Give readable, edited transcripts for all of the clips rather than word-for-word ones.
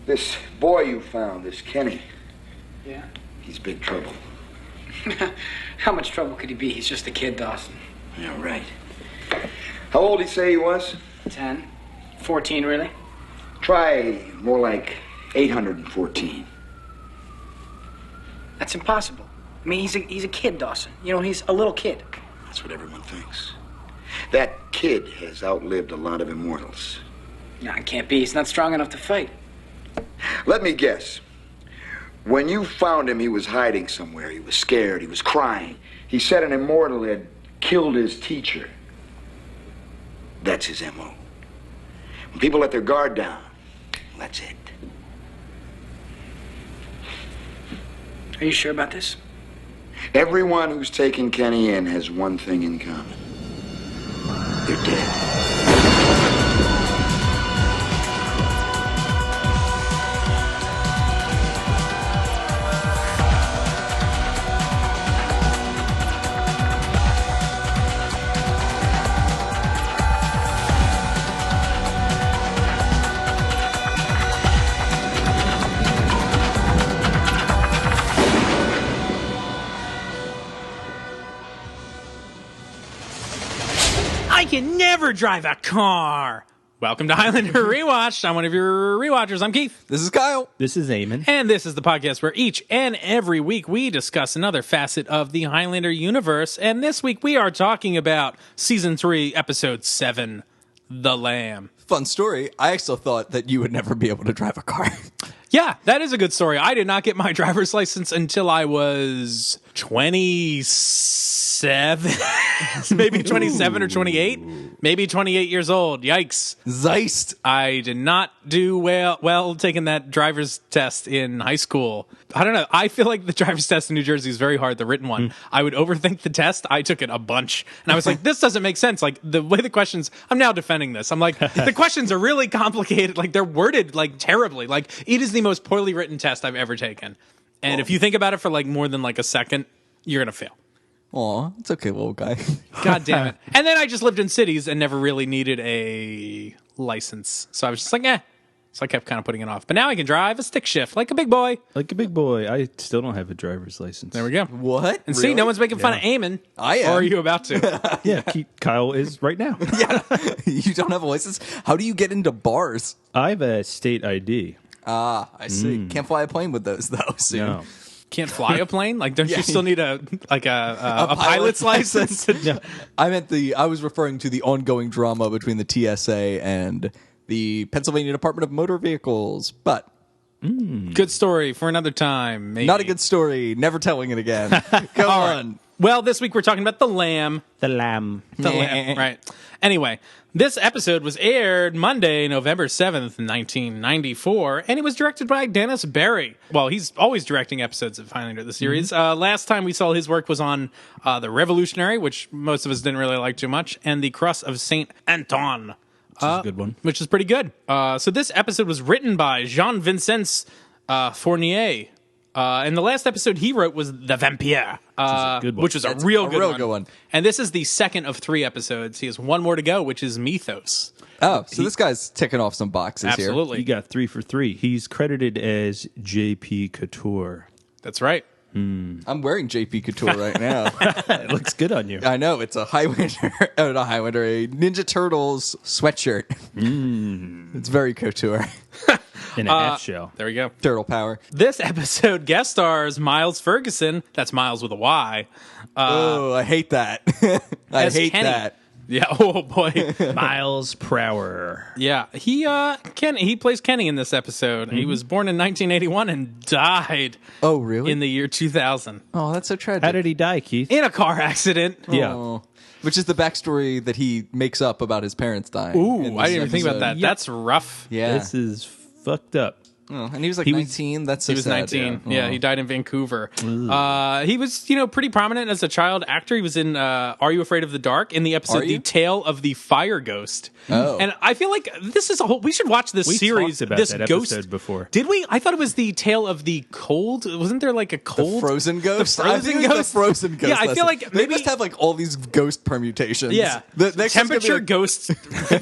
This boy you found, this Kenny. Yeah? He's big trouble. How much trouble could he be? He's just a kid, Dawson. Yeah, right. How old did he say he was? 10. 14, really? Try more like 814. That's impossible. I mean, he's a kid, Dawson. You know, he's a little kid. That's what everyone thinks. That kid has outlived a lot of immortals. No, it can't be. He's not strong enough to fight. Let me guess. When you found him, he was hiding somewhere. He was scared. He was crying. He said an immortal had killed his teacher. That's his M.O. When people let their guard down, that's it. Are you sure about this? Everyone who's taken Kenny in has one thing in common. They're dead. I can never drive a car. Welcome to Highlander Rewatched. I'm one of your rewatchers. I'm Keith. This is Kyle. This is Eamon. And this is the podcast where each and every week we discuss another facet of the Highlander universe. And this week we are talking about Season 3, Episode 7, The Lamb. Fun story. I also thought that you would never be able to drive a car. Yeah, that is a good story. I did not get my driver's license until I was 27, maybe 27 or 28, maybe 28 years old. Yikes. Zeist. I did not do well taking that driver's test in high school. I don't know. I feel like the driver's test in New Jersey is very hard, the written one. I would overthink the test. I took it a bunch. And I was like, this doesn't make sense. Like, the way the questions, I'm now defending this. I'm like, the questions are really complicated. Like, they're worded, like, terribly. Like, it is the most poorly written test I've ever taken. And if you think about it for, like, more than, like, a second, you're going to fail. Aw, it's okay, little guy. God damn it. And then I just lived in cities and never really needed a license. So I was just like, So I kept kind of putting it off. But now I can drive a stick shift like a big boy. Like a big boy. I still don't have a driver's license. There we go. What? And Really? see, no one's making fun of Eamon. I am. Or are you about to? Yeah, Kyle is right now. Yeah. You don't have a license? How do you get into bars? I have a state ID. Ah, I see. Can't fly a plane with those, though, soon. No. Can't fly a plane? Like, don't you still need a pilot's license? No. I was referring to the ongoing drama between the TSA and the Pennsylvania Department of Motor Vehicles, but Good story for another time. Maybe. not a good story. Never telling it again. Go All on. right. Well, this week we're talking about The Lamb. The lamb. The Lamb, right. Anyway, this episode was aired Monday, November 7th, 1994, and it was directed by Dennis Barry. Well, he's always directing episodes of Highlander, the series. Last time we saw his work was on The Revolutionary, which most of us didn't really like too much, and The Cross of St. Anton. Which is a good one. Which is pretty good. So this episode was written by Jean-Vincent Fournier. And the last episode he wrote was The Vampire, which was a real good one. And this is the second of 3 episodes. He has one more to go, which is Mythos. Oh, so this guy's ticking off some boxes here. Absolutely. He got 3 for 3. He's credited as J.P. Couture. That's right. I'm wearing JP Couture right now. It looks good on you. I know. It's a Highlander, not Highlander, a Ninja Turtles sweatshirt. It's very couture. In a half shell. There we go. Turtle power. This episode guest stars Miles Ferguson. That's Miles with a Y. I hate that. I as hate Kenny. that. Yeah. Oh boy. Miles Prower. Yeah. He plays Kenny in this episode. He was born in 1981 and died. Oh, really? In the year 2000 Oh, that's so tragic. How did he die, Keith? in a car accident. Yeah. Oh. Which is the backstory that he makes up about his parents dying. Ooh, in I this didn't even think about episode. that. That's rough. Yeah. This is fucked up. Oh, and he was like He was- 19. That's so He was sad, 19. Yeah, Yeah, he died in Vancouver. He was, pretty prominent as a child actor. He was in Are You Afraid of the Dark? In the episode Are You? The Tale of the Fire Ghost. Oh. And I feel like this is a whole... We should watch this We series. talked about this that ghost episode before. Did we? I thought it was the Tale of the Cold. Wasn't there like a cold? Frozen Ghost? The Frozen I think it was Ghost? The Frozen Ghost. Yeah, I feel like they maybe- must have like all these ghost permutations. Yeah. The next one's gonna be, Temperature like, ghost.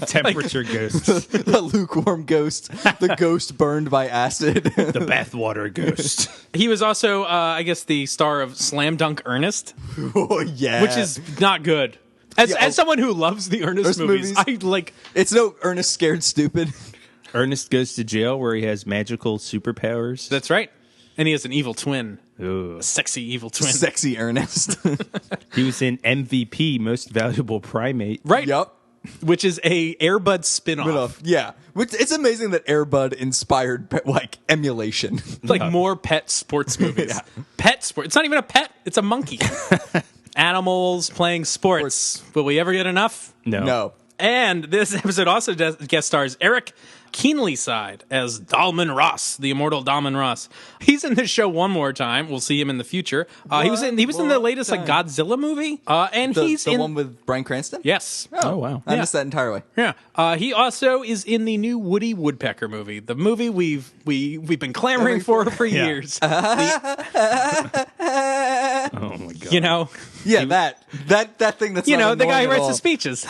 Temperature ghosts. the lukewarm ghost, the ghost burned by acid. The bathwater ghost. He was also, I guess, the star of Slam Dunk Ernest, Oh, yeah. which is not good. As Yeah, as someone who loves the Ernest movies, I like. It's no Ernest Scared Stupid. Ernest goes to jail where he has magical superpowers. That's right. And he has an evil twin, Ooh. a sexy evil twin. Sexy Ernest. He was in MVP, Most Valuable Primate. Right. Yup. Which is a Airbud spin-off. Yeah. Which, it's amazing that Airbud inspired, like, emulation. Like more pet sports movies. Yeah. Pet sport. It's not even a pet. It's a monkey. Animals playing sports. Will we ever get enough? No. And this episode also guest stars Eric Keenlyside as Dolmen Ross, the immortal Dolmen Ross. He's in this show one more time. We'll see him in the future. He was in the latest like Godzilla movie. And he's the in one with Bryan Cranston? Yes. Oh, wow. I missed that entirely. Yeah. He also is in the new Woody Woodpecker movie. The movie we've been clamoring for years. Oh, my God. You know. Yeah, that thing that's You not know, the guy who annoying writes the at speeches.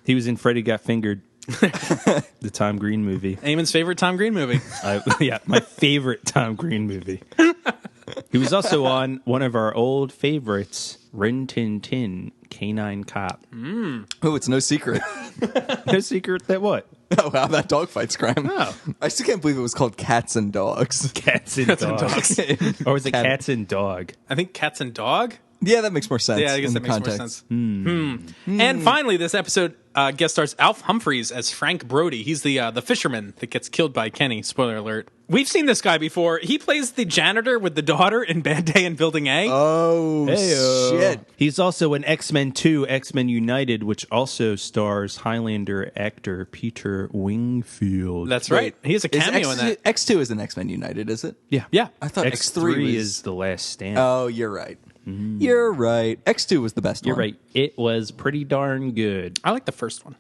He was in Freddy Got Fingered, the Tom Green movie. Eamon's favorite Tom Green movie. Yeah, my favorite Tom Green movie. He was also on one of our old favorites, Rin Tin Tin, Canine Cop. Oh, it's no secret. No secret that what? Oh, wow, that dog fight's crime. Oh. I still can't believe it was called Cats and Dogs. Cats and Dogs. Or was it Cats and Dog? I think Cats and Dog. Yeah, that makes more sense. Yeah, I guess in that the makes context. more sense. And finally, this episode guest stars Alf Humphries as Frank Brody. He's the fisherman that gets killed by Kenny. Spoiler alert. We've seen this guy before. He plays the janitor with the daughter in Bad Day in Building A. Oh, shit. He's also in X-Men 2, X-Men United, which also stars Highlander actor Peter Wingfield. That's right. He has a cameo in that. X2 is an X-Men United, is it? Yeah. Yeah. I thought X3 was... is The Last Stand. Oh, you're right. You're right. X2 was the best You're one. right. It was pretty darn good. I like the first one.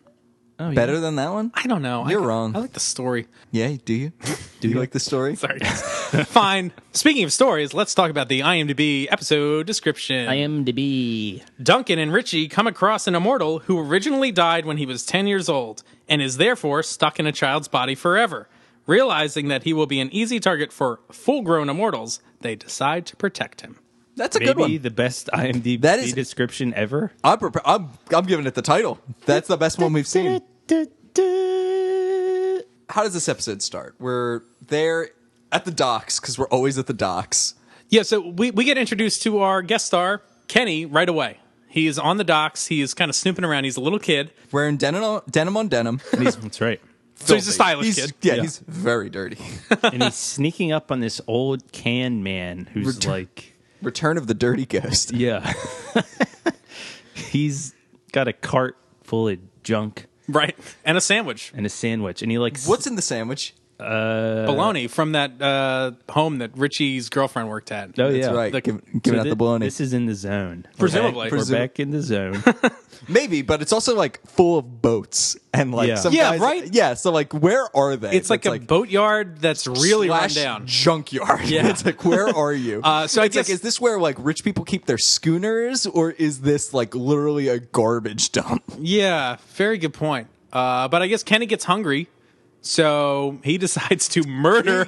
Oh, yeah. Better than that one? I don't know. You're wrong. I like the story. Yeah, do you? Do you like the story? Sorry. Fine. Speaking of stories, let's talk about the IMDb episode description. IMDb. Duncan and Richie come across an immortal who originally died when he was 10 years old and is therefore stuck in a child's body forever. Realizing that he will be an easy target for full-grown immortals, they decide to protect him. That's a Maybe good one. the best IMDb That is- description ever. I'm giving it the title. That's the best one we've seen. How does this episode start? We're there at the docks, because we're always at the docks. Yeah, so we get introduced to our guest star, Kenny, right away. He is on the docks. He is kind of snooping around. He's a little kid. Wearing denim on denim. That's right. So he's a stylish kid. Yeah, he's very dirty. And he's sneaking up on this old can man who's like... Return of the Dirty Ghost. Yeah. He's got a cart full of junk Right. And a sandwich. and a sandwich. And he like... What's in the sandwich? Bologna from that home that Richie's girlfriend worked at. Oh, That's yeah. right. The- Giving out the bologna. This is in the zone. Presumably. We're back in the zone. Maybe, but it's also like full of boats and like Yeah. some Yeah, guys. right? Yeah, so like where are they? It's like a boatyard that's really run slash down. junkyard. Yeah. It's like, where are you? So I it's guess- like, is this where like rich people keep their schooners, or is this like literally a garbage dump? Yeah, very good point. But I guess Kenny gets hungry, so he decides to murder.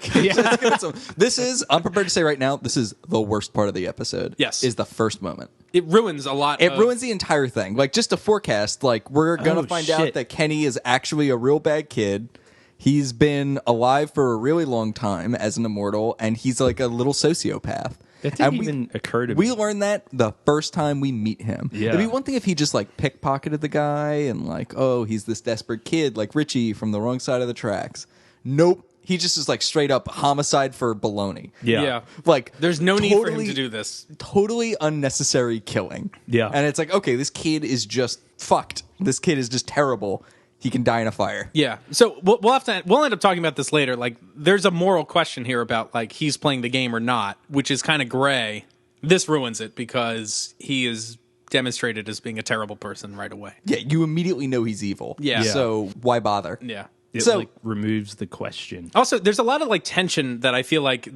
This is, I'm prepared to say right now, this is the worst part of the episode. Yes. Is the first moment. It ruins a lot. It ruins the entire thing. Like, just to forecast, like, we're going to Oh, find shit. out that Kenny is actually a real bad kid. He's been alive for a really long time as an immortal, and he's like a little sociopath. That didn't And even occur to We me. learned that the first time we meet him. Yeah. It'd be one thing if he just like pickpocketed the guy and like, oh, he's this desperate kid like Richie from the wrong side of the tracks. Nope. He just is like straight up homicide for baloney. Yeah. Like, There's no need for him totally- to do this. Totally unnecessary killing. Yeah. And it's like, okay, this kid is just fucked. This kid is just terrible. He can die in a fire. Yeah. So we'll end up talking about this later. Like, there's a moral question here about like he's playing the game or not, which is kind of gray. This ruins it because he is demonstrated as being a terrible person right away. Yeah, you immediately know he's evil. Yeah. So why bother? Yeah. It So- like removes the question. Also, there's a lot of like tension that I feel like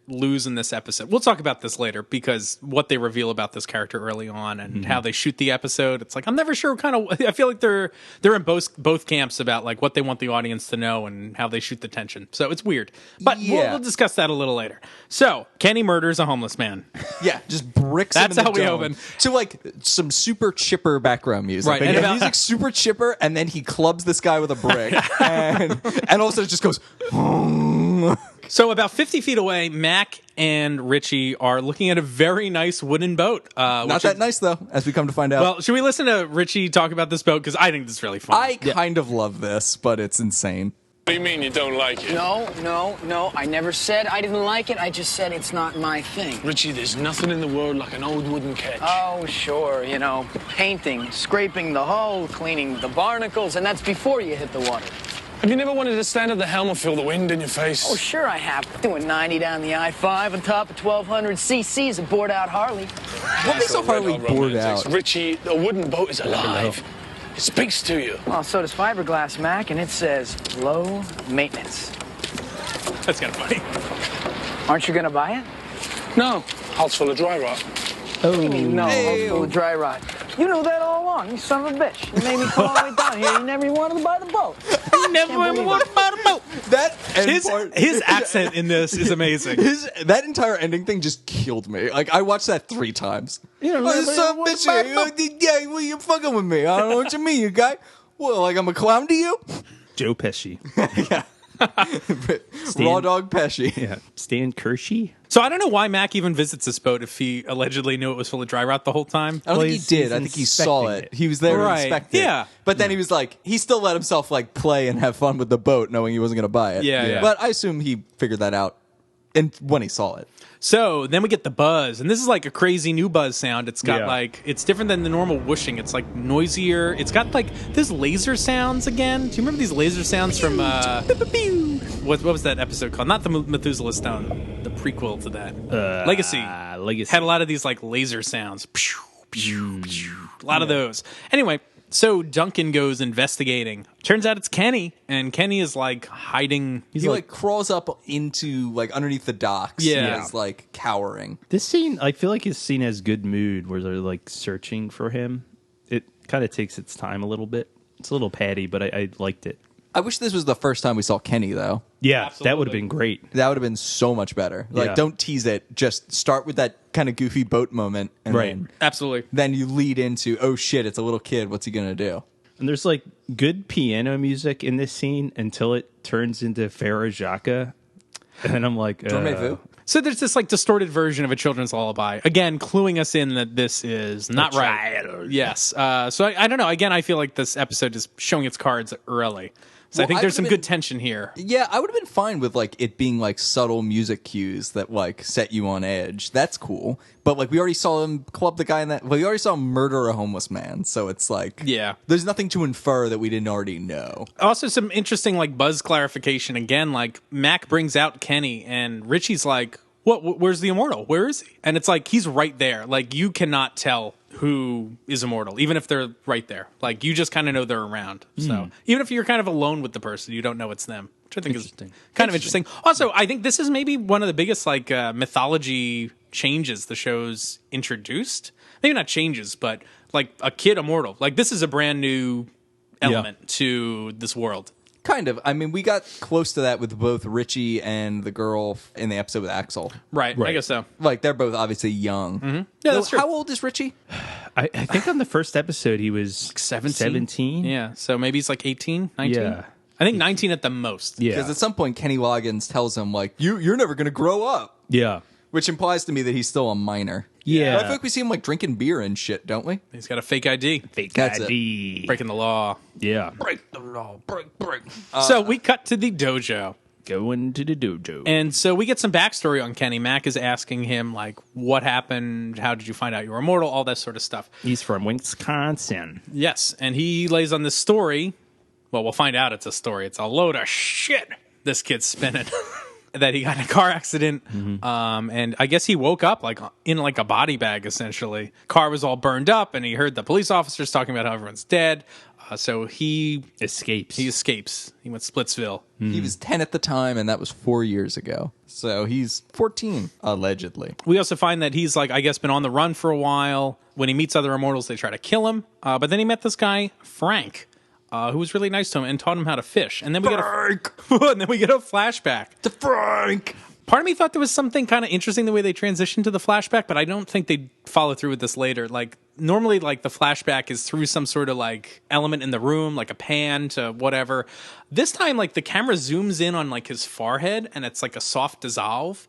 lose in this episode. We'll talk about this later because what they reveal about this character early on and how they shoot the episode. It's like I'm never sure kind of. I feel like they're in both camps about like what they want the audience to know and how they shoot the tension. So it's weird, but we'll discuss that a little later. So Kenny murders a homeless man. Yeah, just bricks. That's him in how the we dome open. to like some super chipper background music. Right, Like, and the about- music's super chipper, and then he clubs this guy with a brick, and also it just goes. So about 50 feet away, Mac and Richie are looking at a very nice wooden boat. Not that nice though, as we come to find out. Well, should we listen to Richie talk about this boat? Because I think this is really fun. I kind of love this, but it's insane. What do you mean you don't like it? No. I never said I didn't like it. I just said it's not my thing. Richie, there's nothing in the world like an old wooden ketch. Oh, sure. Painting, scraping the hull, cleaning the barnacles, and that's before you hit the water. Have you never wanted to stand at the helm and feel the wind in your face? Oh, sure I have. Doing 90 down the I-5 on top of 1,200 cc's of bored out Harley. What makes a Harley Red Hot bored romantics. out? Richie, a wooden boat is alive. It speaks to you. Well, so does fiberglass, Mac, and it says low maintenance. That's kind of funny. Aren't you going to buy it? No, hull's full of dry rot. What do you mean, no, full of dry rot? You knew that all along, you son of a bitch. You made me come all the way down here. You never even wanted to buy the boat. Never wanted to buy the boat. That end part, His accent in this is amazing. that entire ending thing just killed me. Like I watched that 3 times. This son of a bitch, yeah, well, you fucking with me. I don't know what you mean, you guy. Well, like I'm a clown to you? Joe Pesci. Raw dog Pesci. Yeah. Stan Kershey. So I don't know why Mac even visits this boat if he allegedly knew it was full of dry rot the whole time. I don't think he he's did. I think he saw inspecting it. it. He was there Right. to inspect it. Yeah. But then he was like, he still let himself like play and have fun with the boat, knowing he wasn't going to buy it. Yeah. But I assume he figured that out, and when he saw it. So then we get the buzz, and this is like a crazy new buzz sound. It's got Yeah. like, it's different than the normal whooshing. It's like noisier. It's got like, there's laser sounds again. Do you remember these laser sounds from, what was that episode called? Not the Methuselah Stone, the prequel to that. Legacy. Legacy. Had a lot of these like laser sounds. Pew, pew, pew. A lot of those. Anyway, so Duncan goes investigating. Turns out it's Kenny, and Kenny is like hiding. He like crawls up into like underneath the docks. Yeah. And is like cowering. This scene, I feel like his scene has good mood where they're like searching for him. It kind of takes its time a little bit. It's a little patty, but I liked it. I wish this was the first time we saw Kenny though. Yeah, Absolutely. that would have been great. That would have been so much better. Like, Yeah. don't tease it. Just start with that kind of goofy boat moment, and Right. Absolutely. then you lead into, oh shit, it's a little kid. What's he gonna do? And there's like good piano music in this scene until it turns into Farah Jaka. And I'm like, Dormez-vous? So there's this like distorted version of a children's lullaby. Again, cluing us in that this is not right. Yes. So I don't know. Again, I feel like this episode is showing its cards early. So I Well, think I there's some would've good tension here. Yeah, I would have been fine with like it being like subtle music cues that like set you on edge. That's cool. But like we already saw him club the guy in that. Well, we already saw him murder a homeless man. So it's like, Yeah. there's nothing to infer that we didn't already know. Also, some interesting like buzz clarification. Again, like Mac brings out Kenny, and Richie's like, "What? Where's the immortal? Where is he?" And it's like he's right there. Like you cannot tell who is immortal, even if they're right there. Like you just kind of know they're around. So even if you're kind of alone with the person, you don't know it's them, which I think is kind of interesting. Also, I think this is maybe one of the biggest like mythology changes the show's introduced. Maybe not changes, but like a kid immortal. Like this is a brand new element to this world. Kind of. I mean, we got close to that with both Richie and the girl in the episode with Axel. Right. I guess so. Like they're both obviously young. Yeah, that's true. How old is Richie? I think on the first episode he was 17. Yeah, so maybe he's like 18, 19. Yeah. I think 19 at the most. Yeah. Because at some point Kenny Loggins tells him like, you're never gonna grow up, Yeah. which implies to me that he's still a minor. Yeah. But I feel like we see him like drinking beer and shit, don't we? He's got a fake ID. Fake That's ID. Breaking the law. Yeah. Break the law, break. So we cut to the dojo. Going to the dojo. And so we get some backstory on Kenny. Mac is asking him, like, what happened? How did you find out you were immortal? All that sort of stuff. He's from Wisconsin. Yes, and he lays on this story. Well, we'll find out it's a story. It's a load of shit this kid's spinning. That he got in a car accident, and I guess he woke up like in like a body bag. Essentially, car was all burned up, and he heard the police officers talking about how everyone's dead. So he Escapes. He escapes. He went to Splitsville. He was 10 at the time, and that was 4 years ago. So he's 14, allegedly. We also find that he's like, I guess, been on the run for a while. When he meets other immortals, they try to kill him. But then he met this guy, Frank, who was really nice to him and taught him how to fish. And then we and then we get a flashback To Frank! Part of me thought there was something kind of interesting the way they transitioned to the flashback, but I don't think they'd follow through with this later. Like, normally, like, the flashback is through some sort of, like, element in the room, like a pan to whatever. This time, like, the camera zooms in on, like, his forehead, and it's, like, a soft dissolve.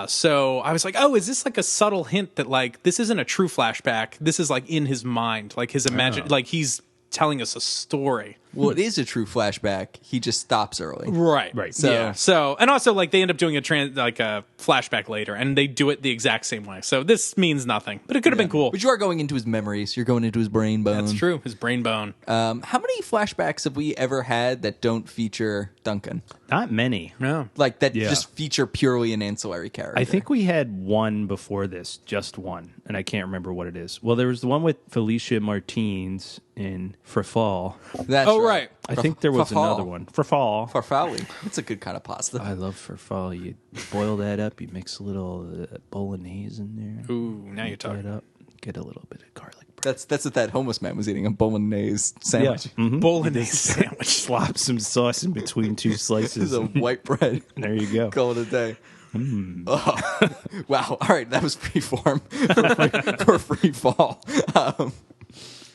So I was like, oh, is this, like, a subtle hint that, like, this isn't a true flashback? This is, like, in his mind. Like, his like, he's telling us a story. Well, it is a true flashback. He just stops early. Right. So, and also, like, they end up doing a flashback later, and they do it the exact same way. So this means nothing, but it could have been cool. But you are going into his memories. You're going into his brain bone. That's true. His brain bone. How many flashbacks have we ever had that don't feature Duncan? Not many. No. Like, that just feature purely an ancillary character. I think we had one before this, just one, and I can't remember what it is. Well, there was the one with Felicia Martins in For Fall. That's right. I think there was Farfalle. another one. For Fall. Farfalle. That's a good kind of pasta. I love For Fall. You boil that up, you mix a little bolognese in there. Ooh, now you're Boil it talking. up, get a little bit of garlic bread. That's what that homeless man was eating, a bolognese sandwich. Bolognese sandwich. Slop some sauce in between two This slices. is a white bread. There you go. Call it a day. Oh. Wow. All right. That was freeform for free fall.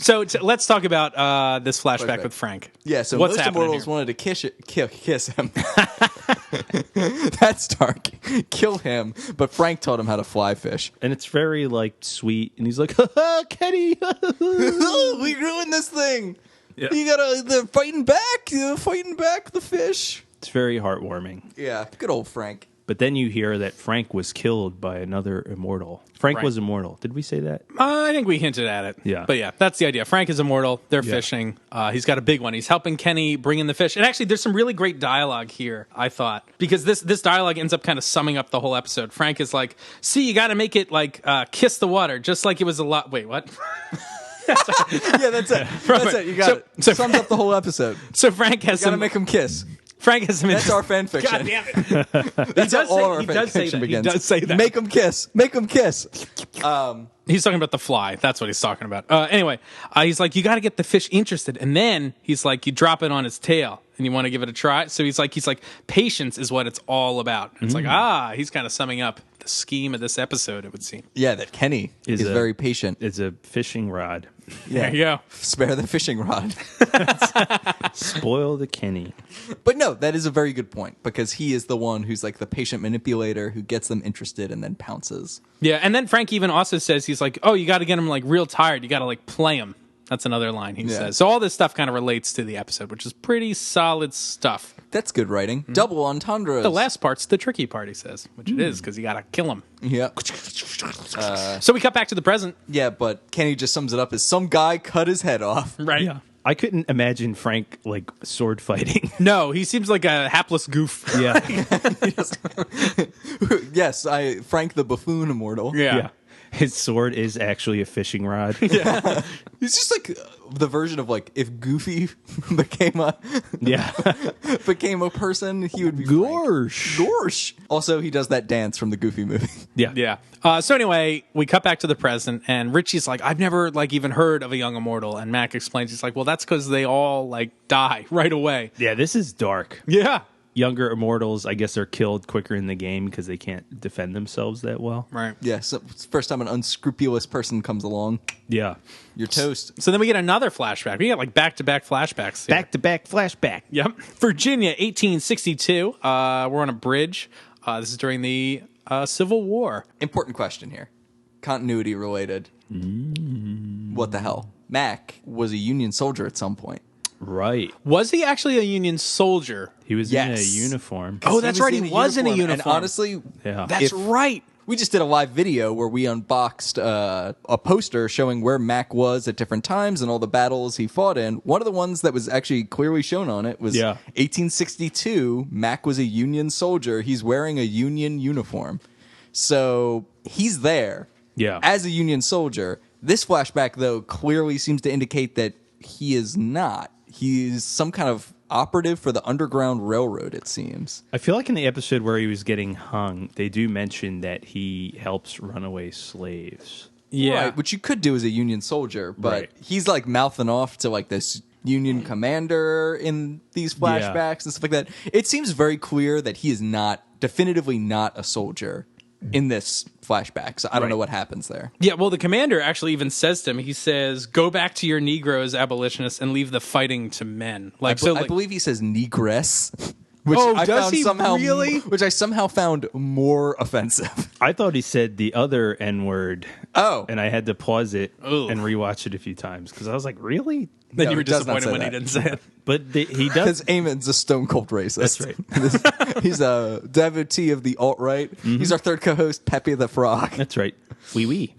So let's talk about this flashback with Frank. Yeah, so What's most happening immortals here? wanted to kiss him. That's dark. Kill him, but Frank taught him how to fly fish. And it's very, like, sweet. And he's like, ha, Kenny. We ruined this thing. Yeah. They're fighting back the fish. It's very heartwarming. Yeah, good old Frank. But then you hear that Frank was killed by another immortal. Frank Right. was immortal. Did we say that? I think we hinted at it. Yeah. But yeah, that's the idea. Frank is immortal. They're fishing. He's got a big one. He's helping Kenny bring in the fish. And actually, there's some really great dialogue here, I thought. Because this dialogue ends up kind of summing up the whole episode. Frank is like, see, you got to make it like kiss the water, just like it was a lot. Wait, what? Yeah, that's it. That's it. You got it. so Sums up the whole episode. So Frank has Gotta some. make him kiss. Frank has some. That's our fan fiction. God damn it! That's how does all say- our he fan does say fiction that. He begins. does say that. Make him kiss. Make him kiss. He's talking about the fly. That's what he's talking about. Anyway, he's like, you got to get the fish interested, and then he's like, you drop it on its tail, and you want to give it a try. So he's like, patience is what it's all about. It's like, he's kind of summing up the scheme of this episode. It would seem. Yeah, that Kenny is very patient. It's a fishing rod. There you go. Spare the fishing rod. Spoil the Kenny. But no, that is a very good point because he is the one who's like the patient manipulator who gets them interested and then pounces. Yeah, and then Frank even also says, he's like, oh, you got to get him like real tired. You got to like play him. That's another line he says. So all this stuff kind of relates to the episode, which is pretty solid stuff. That's good writing. Double entendres. The last part's the tricky part, he says, which it is because you got to kill him. Yeah. So we cut back to the present. Yeah, but Kenny just sums it up as some guy cut his head off. Right. Yeah. I couldn't imagine Frank, like, sword fighting. No, he seems like a hapless goof. Yeah. Yes, Frank the buffoon immortal. Yeah. His sword is actually a fishing rod. He's just like the version of like if Goofy became a person, he would be Gorsh. Frank. Gorsh. Also, he does that dance from the Goofy movie. Yeah. Yeah. So anyway, we cut back to the present, and Richie's like, I've never like even heard of a young immortal. And Mac explains, he's like, well, that's because they all like die right away. Yeah, this is dark. Yeah. Younger immortals, I guess, are killed quicker in the game because they can't defend themselves that well. Right. Yeah, so it's the first time an unscrupulous person comes along, Yeah. you're toast. So then we get another flashback. We get like back-to-back flashbacks here. Back-to-back flashback. Yep. Virginia, 1862. We're on a bridge. This is during the Civil War. Important question here. Continuity related. What the hell? Mac was a Union soldier at some point. Right. Was he actually a Union soldier? He was Yes. in a uniform. Oh, that's right. He was in a uniform. And honestly, Yeah. That's right. we just did a live video where we unboxed a poster showing where Mac was at different times and all the battles he fought in. One of the ones that was actually clearly shown on it was 1862. Mac was a Union soldier. He's wearing a Union uniform. So he's there Yeah. as a Union soldier. This flashback, though, clearly seems to indicate that he is not. He's some kind of operative for the Underground Railroad, it seems. I feel like in the episode where he was getting hung, they do mention that he helps runaway slaves. Yeah. Right, which you could do as a Union soldier, but Right. he's like mouthing off to like this Union commander in these flashbacks and stuff like that. It seems very clear that he is definitively not a soldier in this flashback. So I don't know what happens there. Yeah, well, the commander actually even says to him, he says, "Go back to your Negroes, abolitionists, and leave the fighting to men." I believe he says negress. Which does he really? Which I somehow found more offensive. I thought he said the other N-word. Oh. And I had to pause it Ugh. and rewatch it a few times because I was like, really? Then No, you were it does not disappointed say when he that. didn't say it. But he Because does. Eamon's a stone cold racist. That's right. He's a devotee of the alt-right. He's our third co-host, Pepe the Frog. That's right. Oui.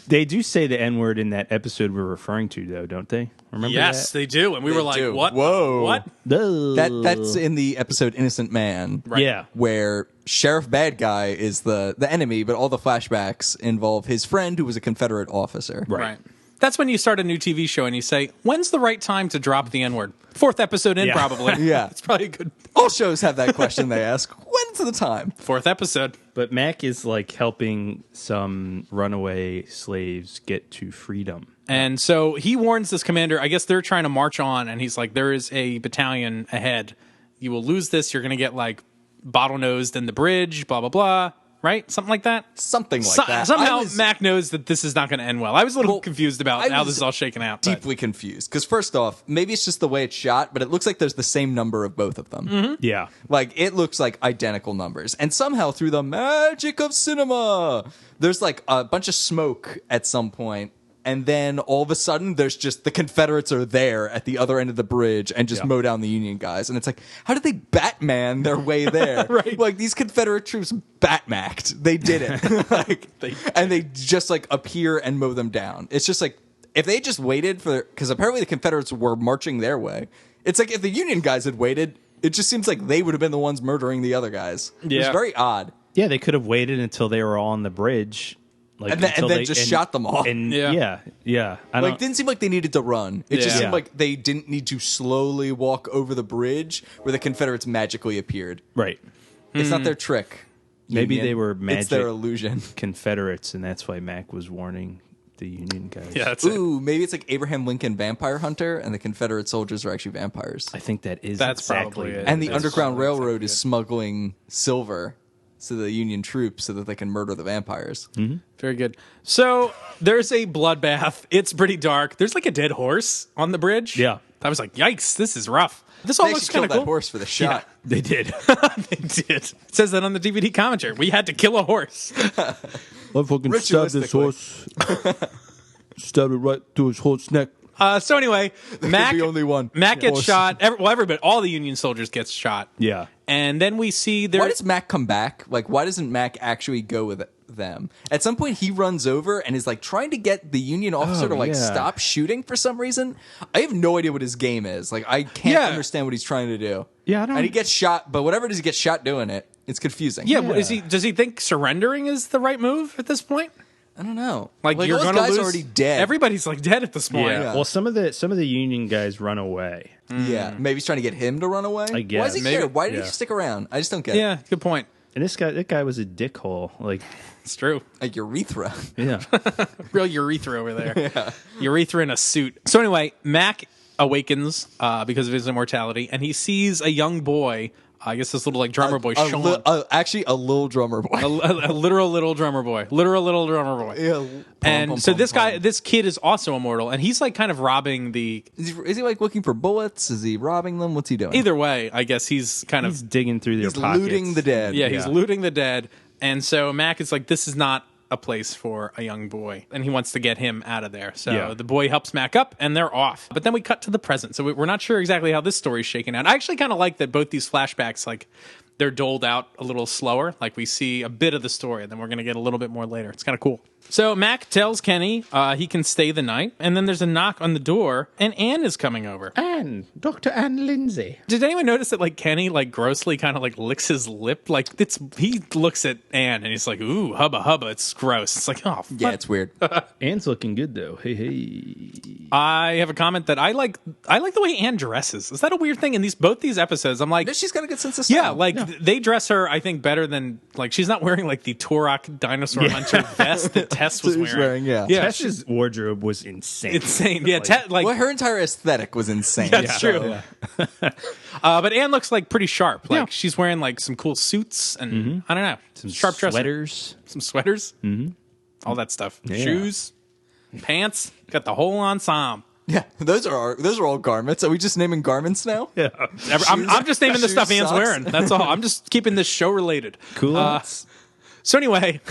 They do say the N-word in that episode we're referring to, though, don't they? Remember Yes, that? they do. And we were like, do. what? Whoa. What? That's in the episode Innocent Man. Right. Yeah. Where Sheriff Bad Guy is the enemy, but all the flashbacks involve his friend who was a Confederate officer. Right. That's when you start a new TV show and you say, when's the right time to drop the N-word? 4th episode in, Yeah. probably. Yeah. It's probably a good All shows have that question they ask. When's the time? 4th episode. But Mac is like helping some runaway slaves get to freedom. And so he warns this commander, I guess they're trying to march on, and he's like, there is a battalion ahead. You will lose this. You're going to get like bottlenosed in the bridge, blah, blah, blah. Right? Something like that? Something like that. Somehow I was Mac knows that this is not going to end well. I was a little confused about I how was this is all shaking out. but- deeply confused. Because first off, maybe it's just the way it's shot, but it looks like there's the same number of both of them. Mm-hmm. Yeah. Like, it looks like identical numbers. And somehow, through the magic of cinema, there's like a bunch of smoke at some point, and then all of a sudden, there's just the Confederates are there at the other end of the bridge and just mow down the Union guys. And it's like, how did they Batman their way there? Right. Like, these Confederate troops Batmacked. They did it. And they just like appear and mow them down. It's just like, if they just waited for, because apparently the Confederates were marching their way. It's like if the Union guys had waited, it just seems like they would have been the ones murdering the other guys. It was Yeah. very odd. Yeah, they could have waited until they were all on the bridge. Like, And then until just shot them all. And Yeah. yeah. I Like, don't, didn't seem like they needed to run. It just Yeah. seemed like they didn't need to slowly walk over the bridge where the Confederates magically appeared. right. It's not their trick. Maybe Union. they were It's magic their illusion. Confederates, and that's why Mac was warning the Union guys. Yeah, that's it. Ooh, maybe it's like Abraham Lincoln Vampire Hunter, and the Confederate soldiers are actually vampires. I think that's probably exactly it. And the That's Underground probably Railroad exactly is it. smuggling silver to the Union troops so that they can murder the vampires. Very good. So there's a bloodbath. It's pretty dark. There's like a dead horse on the bridge. Yeah. I was like, yikes, this is rough. This all They looks actually kind killed of that cool. horse for the shot. They did. They did. It says that on the DVD commentary. We had to kill a horse. I fucking stabbed this horse. Stabbed it right through his horse neck. So anyway, Mac, be only one. Mac gets Horse. shot. Everybody, all the Union soldiers gets shot. Yeah. And then we see there. Why does Mac come back? Like, why doesn't Mac actually go with them? At some point, he runs over and is like trying to get the Union officer to like yeah. stop shooting for some reason. I have no idea what his game is. Like, I can't Yeah. understand what he's trying to do. Yeah, I don't- And he gets shot, but whatever it is, he gets shot doing it. It's confusing. yeah, does he think surrendering is the right move at this point? I don't know. Like you're those going to guys lose. are already dead. Everybody's like dead at this point. Yeah. Well, some of the Union guys run away. Yeah, maybe he's trying to get him to run away. I Why guess. does he Maybe. care? Why did Yeah. he stick around? I just don't get it. Yeah, good point. And that guy was a dickhole. Like, It's true. Like urethra. yeah. Real urethra over there. Urethra in a suit. So anyway, Mac awakens because of his immortality, and he sees a young boy. I guess this little like drummer boy, Sean. Actually, a little drummer boy. a literal little drummer boy. Literal little drummer boy. Yeah, And pom, so pom, this pom. guy, this kid is also immortal, and he's like kind of robbing the. Is he like looking for bullets? Is he robbing them? What's he doing? Either way, I guess he's kind He's of. digging through their He's pockets. looting the dead. Yeah, he's looting the dead. And so Mac is like, this is not a place for a young boy. And he wants to get him out of there. So Yeah. the boy helps Mac up and they're off. But then we cut to the present. So we're not sure exactly how this story's shaking out. I actually kind of like that both these flashbacks, like, they're doled out a little slower. Like we see a bit of the story, and then we're going to get a little bit more later. It's kind of cool. So Mac tells Kenny he can stay the night, and then there's a knock on the door, and Anne is coming over. Anne, Dr. Anne Lindsay. Did anyone notice that like Kenny like grossly kind of like licks his lip? Like he looks at Anne and he's like, "Ooh, hubba hubba." It's gross. It's like, oh, Yeah, it's weird. Anne's looking good though. Hey. I have a comment that I like the way Anne dresses. Is that a weird thing in both these episodes? I'm like, No, she's got a good sense of style. yeah, like they dress her, I think, better than like she's not wearing like the Turok dinosaur hunter vest that Tess was Who's wearing. yeah. Tess's wardrobe was insane. Insane. Yeah, Well, her entire aesthetic was insane. That's true. But Anne looks like pretty sharp. Like she's wearing like some cool suits and I don't know, some sharp dresser. Some sweaters, all that stuff. Yeah. Shoes, pants, got the whole ensemble. Yeah, those are all garments. Are we just naming garments now? Yeah. I'm just naming the stuff Shoes, Anne's socks. wearing. That's all. I'm just keeping this show related. Cool. So anyway,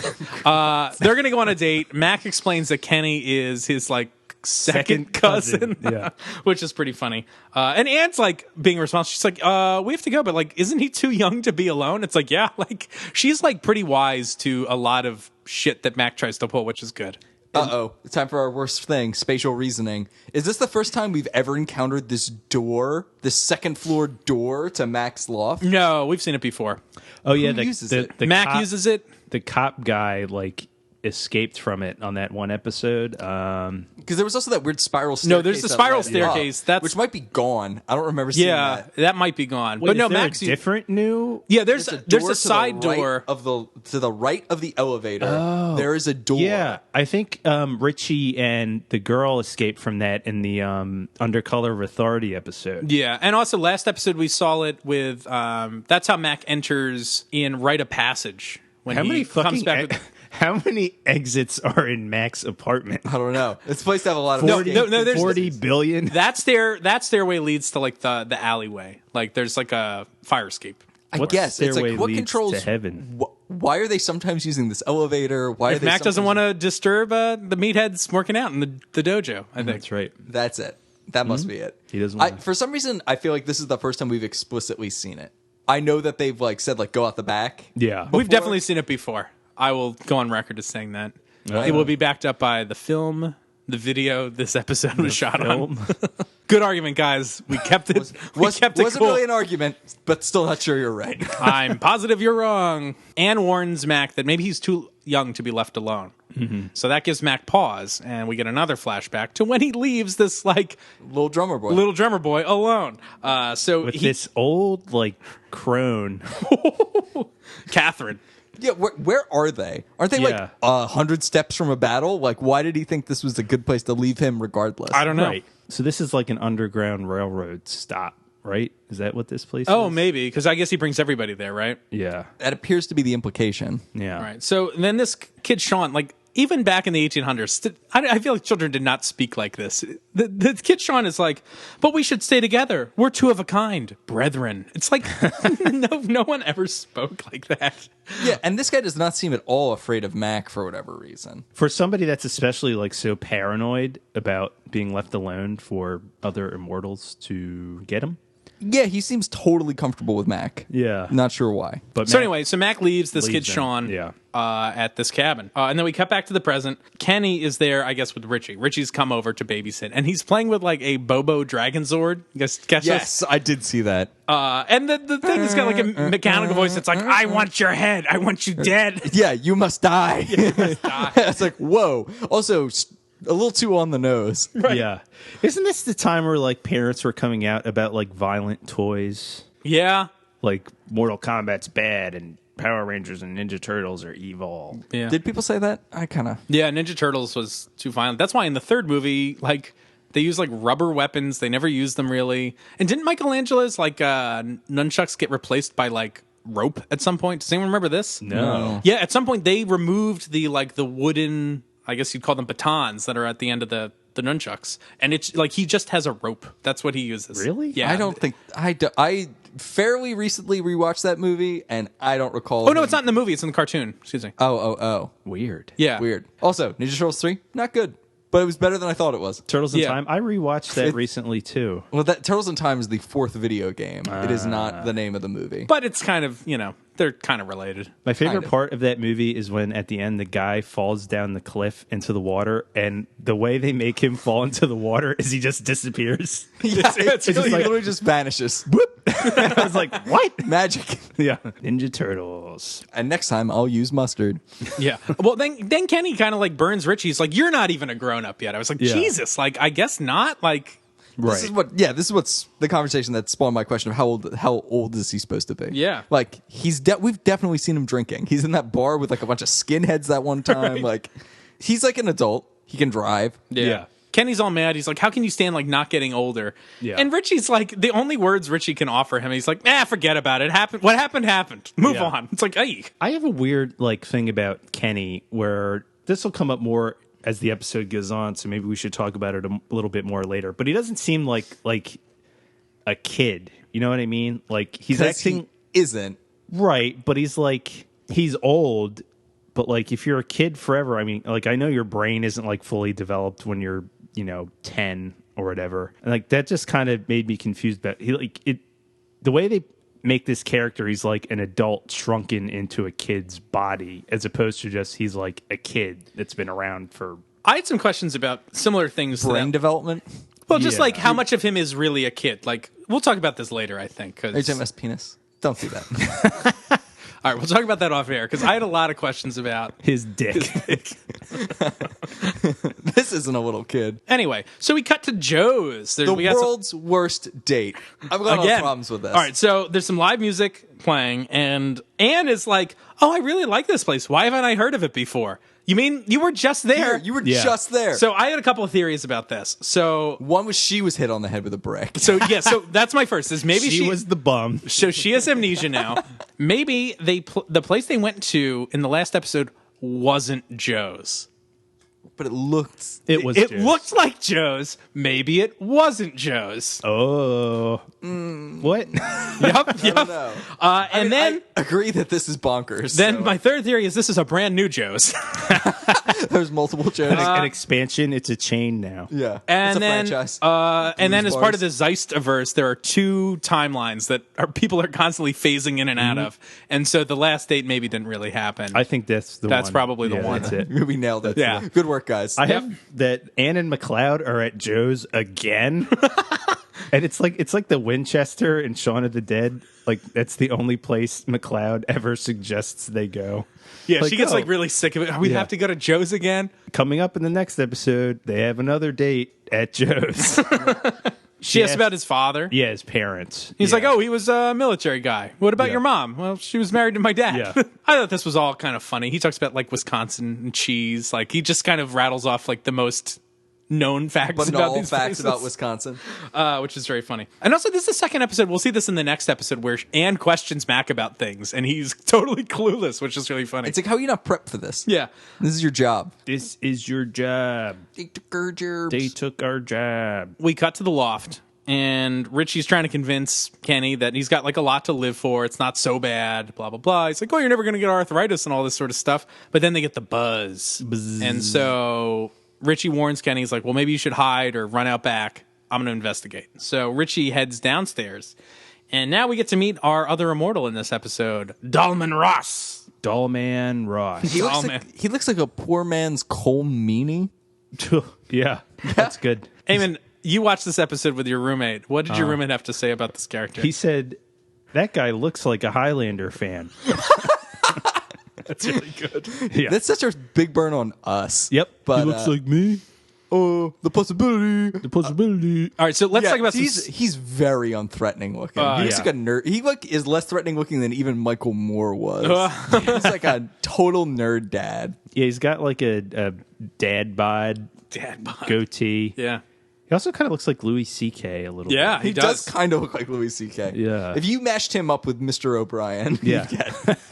they're gonna go on a date. Mac explains that Kenny is his like second cousin, Yeah. which is pretty funny. And Anne's like being responsible. She's like, "We have to go," but like, isn't he too young to be alone? It's like, yeah, like she's like pretty wise to a lot of shit that Mac tries to pull, which is good. It's time for our worst thing, spatial reasoning. Is this the first time we've ever encountered this door, this second floor door to Mac's loft? No, we've seen it before. Oh yeah, Who uses it? the Mac cop- uses it. The cop guy like escaped from it on that one episode. Because there was also that weird spiral staircase. No, there's the that spiral led staircase. up, That's which might be gone. I don't remember seeing yeah, that. that might be gone. Wait, but no, is there Max. a different new. Yeah, there's a door to side the right door. to the right of the elevator. There is a door. Yeah, I think Richie and the girl escaped from that in the Under Color of Authority episode. Yeah, and also last episode we saw it with. That's how Mac enters in Rite of Passage when How he many comes fucking back. With, how many exits are in Mac's apartment? I don't know. It's supposed to have a lot of No, escape. no, there's 40 billion. that stairway leads to like the alleyway. Like there's like a fire escape. I guess it's stairway like what leads controls to heaven? Why are they sometimes using this elevator? Why are If they Mac doesn't sometimes- want to disturb the meatheads working out in the dojo, I think. That's right. That's it. That must be it. He doesn't wanna- For some reason, I feel like this is the first time we've explicitly seen it. I know that they've like said like go out the back. Yeah. We've definitely seen it before. I will go on record as saying that. It will be backed up by the film, the video this episode was shot on. Good argument, guys. We kept it. Wasn't cool. really an argument, but still not sure you're right. I'm positive you're wrong. Anne warns Mac that maybe he's too young to be left alone. So that gives Mac pause, and we get another flashback to when he leaves this like Little drummer boy. little drummer boy alone. So With he, this old like crone. Catherine. Yeah, where are they? Aren't they Yeah. like 100 steps from a battle? Like, why did he think this was a good place to leave him regardless? I don't know. Right. So this is like an underground railroad stop, right? Is that what this place Oh, is? maybe because I guess he brings everybody there, right? Yeah. That appears to be the implication. Yeah. All right. So then this kid Sean, like even back in the 1800s, I feel like children did not speak like this. The kid Sean is like, but we should stay together. We're two of a kind, brethren. It's like no one ever spoke like that. Yeah, and this guy does not seem at all afraid of Mac for whatever reason. For somebody that's especially like so paranoid about being left alone for other immortals to get him. Yeah, he seems totally comfortable with Mac. Yeah. Not sure why. But So Mac anyway, so Mac leaves this kid leaves him. Sean Yeah. at this cabin. And then we cut back to the present. Kenny is there, I guess, with Richie. Richie's come over to babysit. And he's playing with like a Bobo Dragon Zord. You guys catch this? Yes, I did see that. And the thing has got like a mechanical voice that's like, I want your head. I want you dead. Yeah, you must die. It's like, whoa. Also, a little too on the nose. Yeah. Isn't this the time where like parents were coming out about like violent toys? Yeah. Like Mortal Kombat's bad and Power Rangers and Ninja Turtles are evil. Yeah. Did people say that? I kind of... Yeah, Ninja Turtles was too violent. That's why in the third movie, like, they use like rubber weapons. They never used them really. And didn't Michelangelo's like nunchucks get replaced by like rope at some point? Does anyone remember this? No. Yeah, at some point they removed the wooden, I guess you'd call them batons that are at the end of the nunchucks. And it's like he just has a rope. That's what he uses. Really? Yeah. I don't think... I fairly recently rewatched that movie, and I don't recall... Oh, no, it's not in the movie. It's in the cartoon. Excuse me. Oh. Weird. Yeah. Weird. Also, Ninja Turtles 3, not good. But it was better than I thought it was. Turtles in Yeah. Time. I rewatched that recently too. Well, that Turtles in Time is the fourth video game. It is not the name of the movie. But it's kind of, They're kind of related. My favorite Kind of. part of that movie is when at the end the guy falls down the cliff into the water, and the way they make him fall into the water is he just disappears. Yeah, it's he just like- literally just vanishes. I was like, what? Magic. Yeah. Ninja Turtles. And next time I'll use mustard. Yeah. Well, then Kenny kind of like burns Richie. He's like, "You're not even a grown up yet." I was like, Yeah. Jesus, like I guess not. Like, This is what's the conversation that spawned my question of how old is he supposed to be? Yeah. Like we've definitely seen him drinking. He's in that bar with like a bunch of skinheads that one time. Right. Like he's like an adult. He can drive. Yeah. Kenny's all mad. He's like, "How can you stand like not getting older?" Yeah. And Richie's like, the only words Richie can offer him, he's like, forget about it. What happened. Move Yeah. on. It's like, hey. I have a weird like thing about Kenny where this will come up more as the episode goes on, so maybe we should talk about it a little bit more later. But he doesn't seem like a kid. You know what I mean? Like he's 'Cause acting he isn't. right, but he's old. But like if you're a kid forever, I mean, like I know your brain isn't like fully developed when you're 10 or whatever, and like that just kind of made me confused. But the way they make this character, he's like an adult shrunken into a kid's body, as opposed to just he's like a kid that's been around for. I had some questions about similar things to Brain that. development. Well, just Yeah. like how much of him is really a kid. Like, we'll talk about this later, I think. Are you talking about his penis? Don't do that. All right, we'll talk about that off air because I had a lot of questions about. His dick. This isn't a little kid. Anyway, so we cut to Joe's. The world's worst date. I've got Again. problems with this. All right, so there's some live music playing, and Anne is like, "Oh, I really like this place. Why haven't I heard of it before?" You mean you were just there? You were Yeah. just there. So I had a couple of theories about this. So one was she was hit on the head with a brick. so that's my first. Is maybe she was the bum. so she has amnesia now. Maybe the place they went to in the last episode wasn't Joe's. But it looked. It was. It Joe's. looked like Joe's. Maybe it wasn't Joe's. Oh. What? Yep. I don't know. And then I agree that this is bonkers. then so. my third theory is this is a brand new Joe's. There's multiple jokes. An expansion. It's a chain now. Yeah. And it's a then, franchise. and then, Blues as part of bars. the Zeist-averse, there are two timelines that people are constantly phasing in and out of, and so the last date maybe didn't really happen. I think that's the one. That's probably the Yeah, one. That's it. We nailed it. Yeah. Good work, guys. I have that Ann and McLeod are at Joe's again. And it's like the Winchester in Shaun of the Dead. Like that's the only place McLeod ever suggests they go. yeah, Like, she gets oh. like really sick of it. We Yeah. have to go to Joe's again. Coming up in the next episode, they have another date at Joe's. She asks asked- about his father. Yeah, his parents. He's Yeah. like, "Oh, he was a military guy. What about Yeah. your mom?" "Well, she was married to my dad." Yeah. I thought this was all kind of funny. He talks about like Wisconsin and cheese. Like he just kind of rattles off like the most known facts about Banal these facts places. about Wisconsin. Which is very funny. And also, this is the second episode. We'll see this in the next episode where Anne questions Mac about things, and he's totally clueless, which is really funny. It's like, how are you not prepped for this? Yeah. This is your job. This is your job. They took our jobs. They took our job. We cut to the loft, and Richie's trying to convince Kenny that he's got like a lot to live for. It's not so bad, blah, blah, blah. He's like, "Oh, you're never going to get arthritis and all this sort of stuff." But then they get the buzz. And so Richie warns Kenny, he's like, "Well, maybe you should hide or run out back. I'm going to investigate." So Richie heads downstairs. And now we get to meet our other immortal in this episode, Dolmen Ross. Dolmen Ross. He looks, Oh, like, man. he looks like a poor man's Cole Meany. Yeah, that's good. Eamon, you watched this episode with your roommate. What did your roommate have to say about this character? He said, that guy looks like a Highlander fan. That's really good. Yeah. That's such a big burn on us. Yep. But, he looks like me. oh, the possibility. The possibility. All right, so let's Yeah, talk about he's very unthreatening looking. He looks yeah. like a nerd. He is less threatening looking than even Michael Moore was. He's like a total nerd dad. Yeah, he's got like a dad bod Dad bod. goatee. Yeah. He also kind of looks like Louis C.K. a little Yeah, bit. He does kind of look like Louis C.K. Yeah. If you mashed him up with Mr. O'Brien, Yeah. you'd get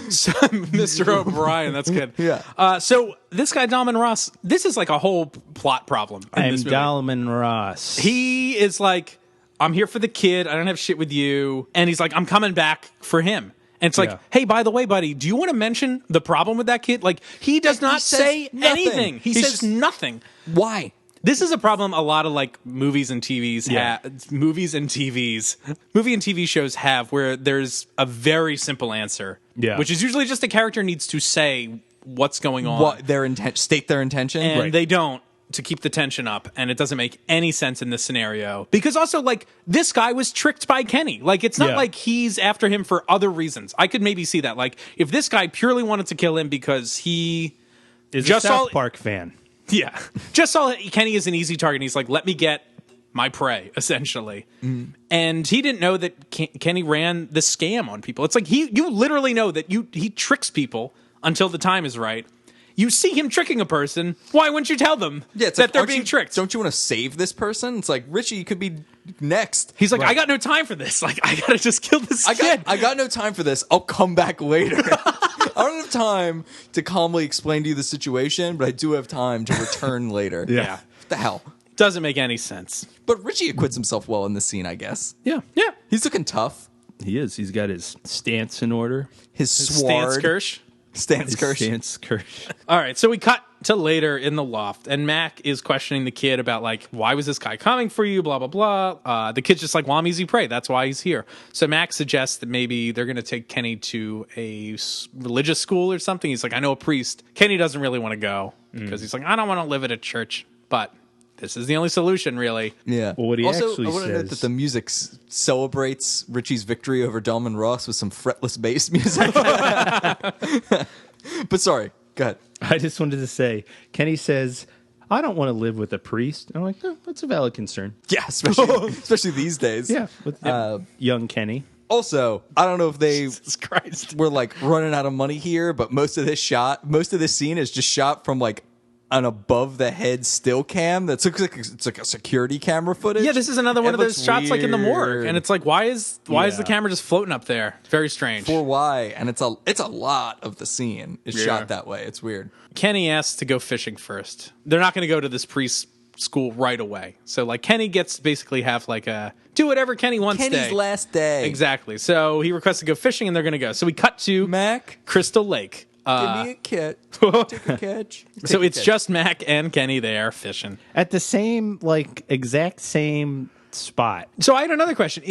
So, Mr. O'Brien, that's good. Yeah. So this guy, Dolmen Ross, this is like a whole plot problem in I'm this movie. Dolmen Ross. He is like, "I'm here for the kid. I don't have shit with you." And he's like, "I'm coming back for him." And it's like, Yeah. "Hey, by the way, buddy, do you want to mention the problem with that kid?" Like, he does not says say nothing. anything. He He's says just- nothing. Why? This is a problem a lot of like movie and TV shows have, where there's a very simple answer, which is usually just a character needs to say what's going on, what their state their intention, and they don't, to keep the tension up, and it doesn't make any sense in this scenario. Because also, like, this guy was tricked by Kenny. Like, it's not like he's after him for other reasons. I could maybe see that. Like, if this guy purely wanted to kill him because he is just a South Park fan. Yeah. Just saw Kenny as an easy target. He's like, let me get my prey, essentially. And he didn't know that Kenny ran the scam on people. It's like, you literally know that he tricks people until the time is right. You see him tricking a person. Why wouldn't you tell them that they're being tricked? Don't you want to save this person? It's like, Richie could be next. He's like, I got no time for this. Like, I got to just kill this kid. I got no time for this. I'll come back later. I don't have time to calmly explain to you the situation, but I do have time to return later. Yeah. What the hell? Doesn't make any sense. But Richie acquits himself well in this scene, I guess. Yeah. He's looking tough. He is. He's got his stance in order. His sword. Stance Kirsch. All right, so we cut to later in the loft, and Mac is questioning the kid about, like, why was this guy coming for you, blah, blah, blah. The kid's just like, well, I'm easy prey. That's why he's here. So Mac suggests that maybe they're going to take Kenny to a religious school or something. He's like, I know a priest. Kenny doesn't really want to go because he's like, I don't want to live at a church, but this is the only solution, really. Yeah. Well, what he also, actually I want to note that the music celebrates Richie's victory over Dolmen Ross with some fretless bass music. But sorry, go ahead. I just wanted to say, Kenny says, I don't want to live with a priest. I'm like, no, that's a valid concern. Yeah, especially these days. Yeah, with young Kenny. Also, I don't know if they Jesus Christ. were like running out of money here, but most of this scene is just shot from like an above the head still cam that's it's like a security camera footage. Yeah, this is another one of those shots like in the morgue, and it's like, why is the camera just floating up there? Very strange. For why? And it's a lot of the scene is shot that way. It's weird. Kenny asks to go fishing first. They're not going to go to this priest school right away. So like Kenny gets basically have like a do whatever Kenny wants Kenny's day. last day. Exactly. So he requests to go fishing, and they're going to go. So we cut to Mac, Crystal Lake. give me a catch. Take a catch. So it's just Mac and Kenny there fishing. At the same, like, exact same spot. So I had another question.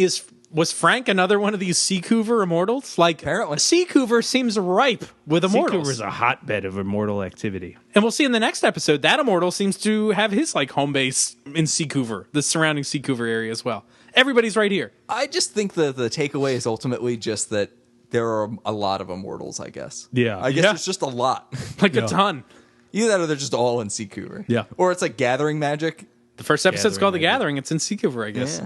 Was Frank another one of these Seacouver immortals? Like, apparently. Seacouver seems ripe with immortals. Seacouver's a hotbed of immortal activity. And we'll see in the next episode, that immortal seems to have his, like, home base in Seacouver, the surrounding Seacouver area as well. Everybody's right here. I just think that the takeaway is ultimately just that there are a lot of immortals, I guess. Yeah. I guess there's just a lot. Like a ton. Either that or they're just all in Seacouver. Yeah. Or it's like gathering magic. The first episode's Gathering called The magic. Gathering. It's in Seacouver, I guess.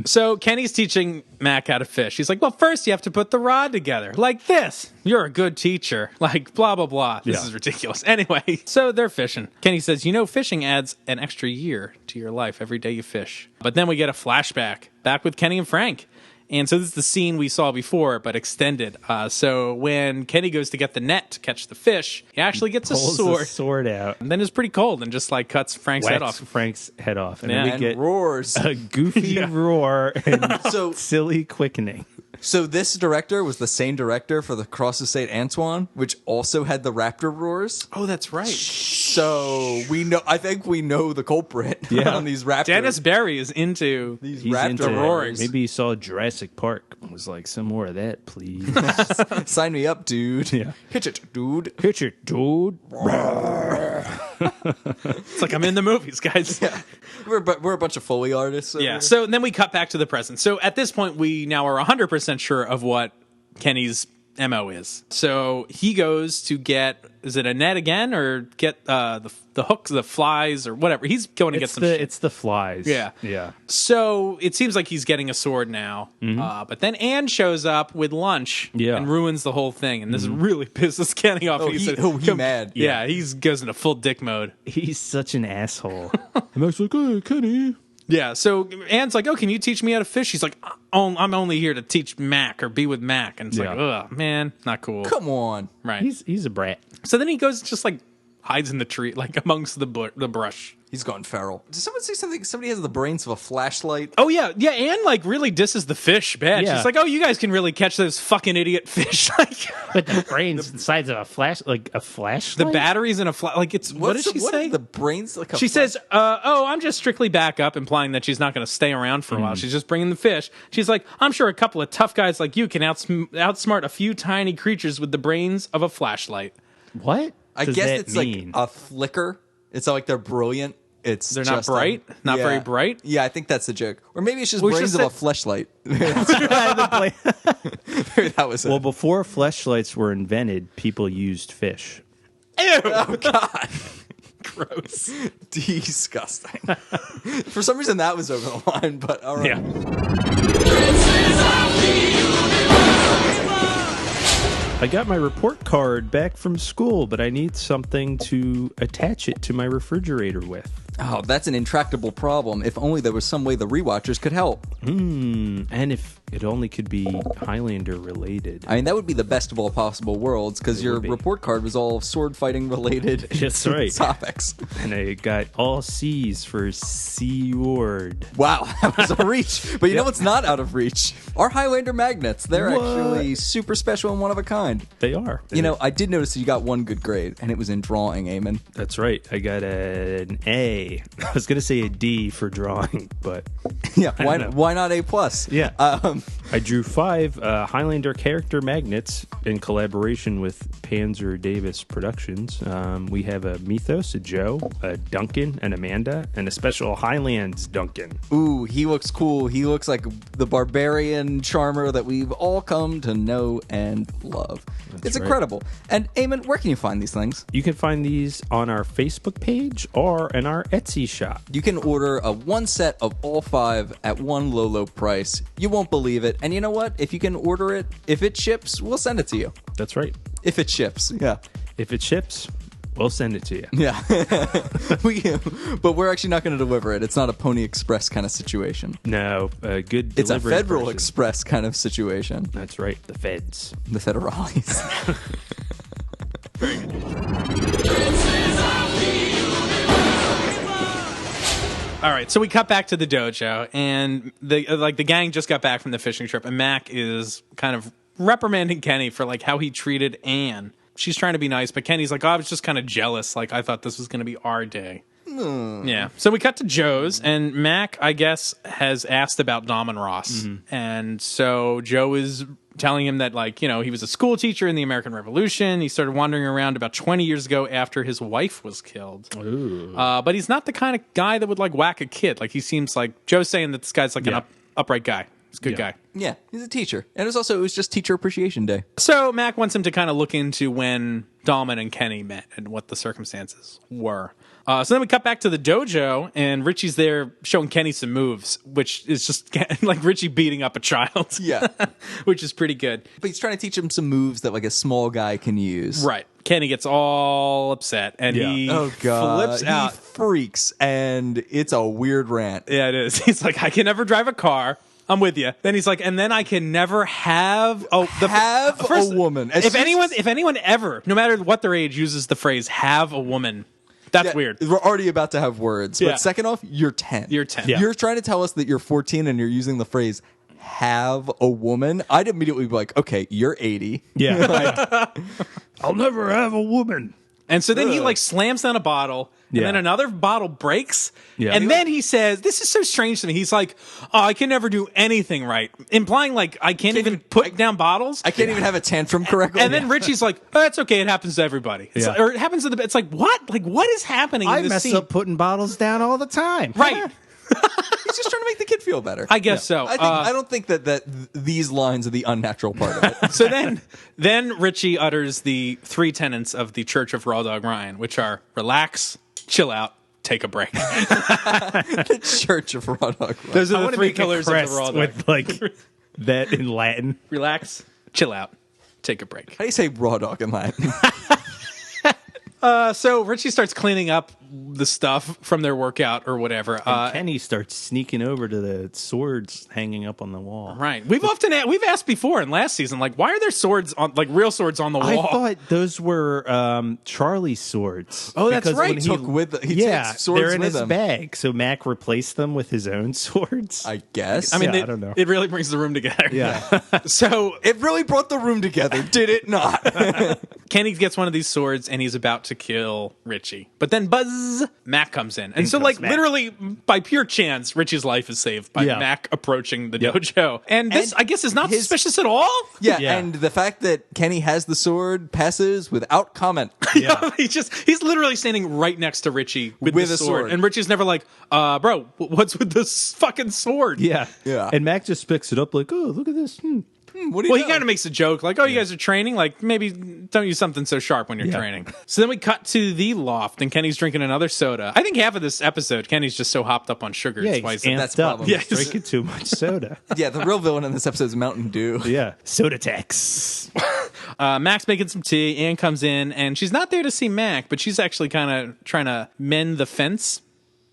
So Kenny's teaching Mac how to fish. He's like, well, first you have to put the rod together. Like this. You're a good teacher. Like, blah, blah, blah. This is ridiculous. Anyway, so they're fishing. Kenny says, fishing adds an extra year to your life every day you fish. But then we get a flashback back with Kenny and Frank. And so this is the scene we saw before, but extended. So when Kenny goes to get the net to catch the fish, he actually gets a Pulls sword. the sword out. And then it's pretty cold and just like cuts Frank's head Whacks off. Frank's head off. And Yeah. then we And get roars. a goofy roar and So- silly quickening. So this director was the same director for the Cross of St. Antoine, which also had the raptor roars. Oh, that's right. So I think we know the culprit on these raptors. Dennis Barry is into These He's raptor into roars. Maybe he saw Jurassic Park and was like, some more of that, please. Sign me up, dude. Yeah. Hitch it, dude. Pitch it, dude. It's like I'm in the movies, guys. Yeah. We're a bunch of Foley artists. over here. So then we cut back to the present. So at this point, we now are 100% sure of what Kenny's MO is. So he goes to get, is it a net again, or get the hooks, the flies, or whatever. He's going to get some shit. It's the flies. Yeah. Yeah. So it seems like he's getting a sword now. But then Anne shows up with lunch and ruins the whole thing. And this really pisses Kenny off. He's mad. Yeah, he goes into full dick mode. He's such an asshole. And Mac's like, hey, Kenny. Yeah, so Anne's like, oh, can you teach me how to fish? She's like, I'm only here to teach Mac or be with Mac. And it's like, ugh, man, not cool. Come on. Right. He's a brat. So then he goes just like hides in the tree, like amongst the brush. He's gone feral. Did someone say something? Somebody has the brains of a flashlight. Oh, yeah. Yeah, Anne, like, really disses the fish bad. Yeah. She's like, oh, you guys can really catch those fucking idiot fish. Like, But the brains the size of a flashlight. the batteries in a like, it's, what does she say? The brains like a She says, I'm just strictly back up, implying that she's not going to stay around for a while. She's just bringing the fish. She's like, I'm sure a couple of tough guys like you can outsmart a few tiny creatures with the brains of a flashlight. What? I does guess that it's mean? like a flicker. It's not like they're brilliant. They're not bright? Not very bright? Yeah, I think that's the joke. Or maybe it's just Well, brains just of a fleshlight. Maybe that was it. Well, before fleshlights were invented, people used fish. Ew! Oh, God. Gross. Disgusting. For some reason, that was over the line, but all right. I got my report card back from school, but I need something to attach it to my refrigerator with. Oh, that's an intractable problem. If only there was some way the Rewatchers could help. And if it only could be Highlander related. I mean, that would be the best of all possible worlds, because your report card was all sword fighting related That's right. topics. And I got all C's for Seaward. Wow, that was a reach. But you know what's not out of reach? Our Highlander magnets. They're What? actually super special and one of a kind. They are. You know, I did notice that you got one good grade, and it was in drawing, Eamon. That's right. I got an A. I was going to say a D for drawing, but Yeah, don't know. why not A+? plus? yeah. I drew 5 Highlander character magnets in collaboration with Panzer Davis Productions. We have a Mythos, a Joe, a Duncan, an Amanda, and a special Highlands Duncan. Ooh, he looks cool. He looks like the barbarian charmer that we've all come to know and love. It's right. incredible. And Eamon, where can you find these things? You can find these on our Facebook page or in our Etsy shop. You can order a one set of all 5 at one low price. You won't believe it. And you know what? If you can order it, if it ships, we'll send it to you. That's right. If it ships, yeah. If it ships, we'll send it to you. Yeah. But we're actually not going to deliver it. It's not a Pony Express kind of situation. No, a good It's a delivery Federal person. Express kind of situation. That's right, the feds. The Federales. All right, so we cut back to the dojo, and the gang just got back from the fishing trip, and Mac is kind of reprimanding Kenny for like how he treated Anne. She's trying to be nice, but Kenny's like, oh, I was just kind of jealous. Like, I thought this was going to be our day. Yeah. So we cut to Joe's, and Mac, I guess, has asked about Dolmen Ross. And so Joe is telling him that, like, you know, he was a school teacher in the American Revolution. He started wandering around about 20 years ago after his wife was killed. But he's not the kind of guy that would, like, whack a kid. Like, he seems like, Joe's saying that this guy's, like, an upright guy. He's a good guy. Yeah, he's a teacher. And it was just Teacher Appreciation Day. So Mac wants him to kind of look into when Dolmen and Kenny met and what the circumstances were. So then we cut back to the dojo, and Richie's there showing Kenny some moves, which is just like Richie beating up a child. Yeah. Which is pretty good. But he's trying to teach him some moves that, like, a small guy can use. Right. Kenny gets all upset, and he flips out. He freaks, and it's a weird rant. Yeah, it is. He's like, I can never drive a car. I'm with you. Then he's like, and then I can never have a woman. If anyone ever, no matter what their age, uses the phrase "have a woman," that's weird. We're already about to have words. Yeah. But second off, you're 10. You're 10. Yeah. You're trying to tell us that you're 14 and you're using the phrase "have a woman." I'd immediately be like, okay, you're 80. Yeah. I'll never have a woman. And so then he like slams down a bottle, and then another bottle breaks. Yeah. And then he says, this is so strange to me. He's like, oh, I can never do anything right. Implying like I can't even put down bottles. I can't even have a tantrum correctly. And then Richie's like, oh, that's okay. It happens to everybody. It's like, or it happens to the, it's like, what? Like, what is happening I in this mess scene? up putting bottles down all the time. Right. he's just trying to make the kid feel better. I guess so. I don't think that these lines are the unnatural part of it. So then Richie utters the 3 tenets of the Church of Raw Dog Ryan, which are relax, chill out, take a break. The Church of Raw Dog. Those I are want the to 3 make a pillars of the crest Raw Dog. with like that in Latin. Relax, chill out, take a break. How do you say raw dog in Latin? So Richie starts cleaning up the stuff from their workout or whatever. Kenny starts sneaking over to the swords hanging up on the wall. Right. We've asked before in last season, like, why are there swords on, like, real swords on the wall? I thought those were Charlie's swords. Oh, that's because right. when He takes swords they're in with his him. bag. So Mac replaced them with his own swords. I guess. I mean, I don't know. It really brings the room together. Yeah. So it really brought the room together, did it not? Kenny gets one of these swords and he's about to kill Richie. But then buzz, Mac comes in. And so, comes like, Mac. literally by pure chance, Richie's life is saved by Yeah. Mac approaching the dojo. And this, And I guess, is not his- suspicious at all. Yeah, Yeah. and the fact that Kenny has the sword passes without comment. Yeah. He's literally standing right next to Richie with With the a sword. sword. And Richie's never like, bro, what's with this fucking sword? Yeah. Yeah. And Mac just picks it up like, oh, look at this. What do you Well, know? he kind of makes a joke like, oh, you guys are training? Like, maybe don't use something so sharp when you're Yeah. training. So then we cut to the loft, and Kenny's drinking another soda. I think half of this episode, Kenny's just so hopped up on sugar. Yeah, it's he's why he's That's amped the up. problem. Yeah, He's drinking too much soda. Yeah, the real villain in this episode is Mountain Dew. Yeah. Soda tax. Mac's making some tea. Ann comes in, and she's not there to see Mac, but she's actually kind of trying to mend the fence,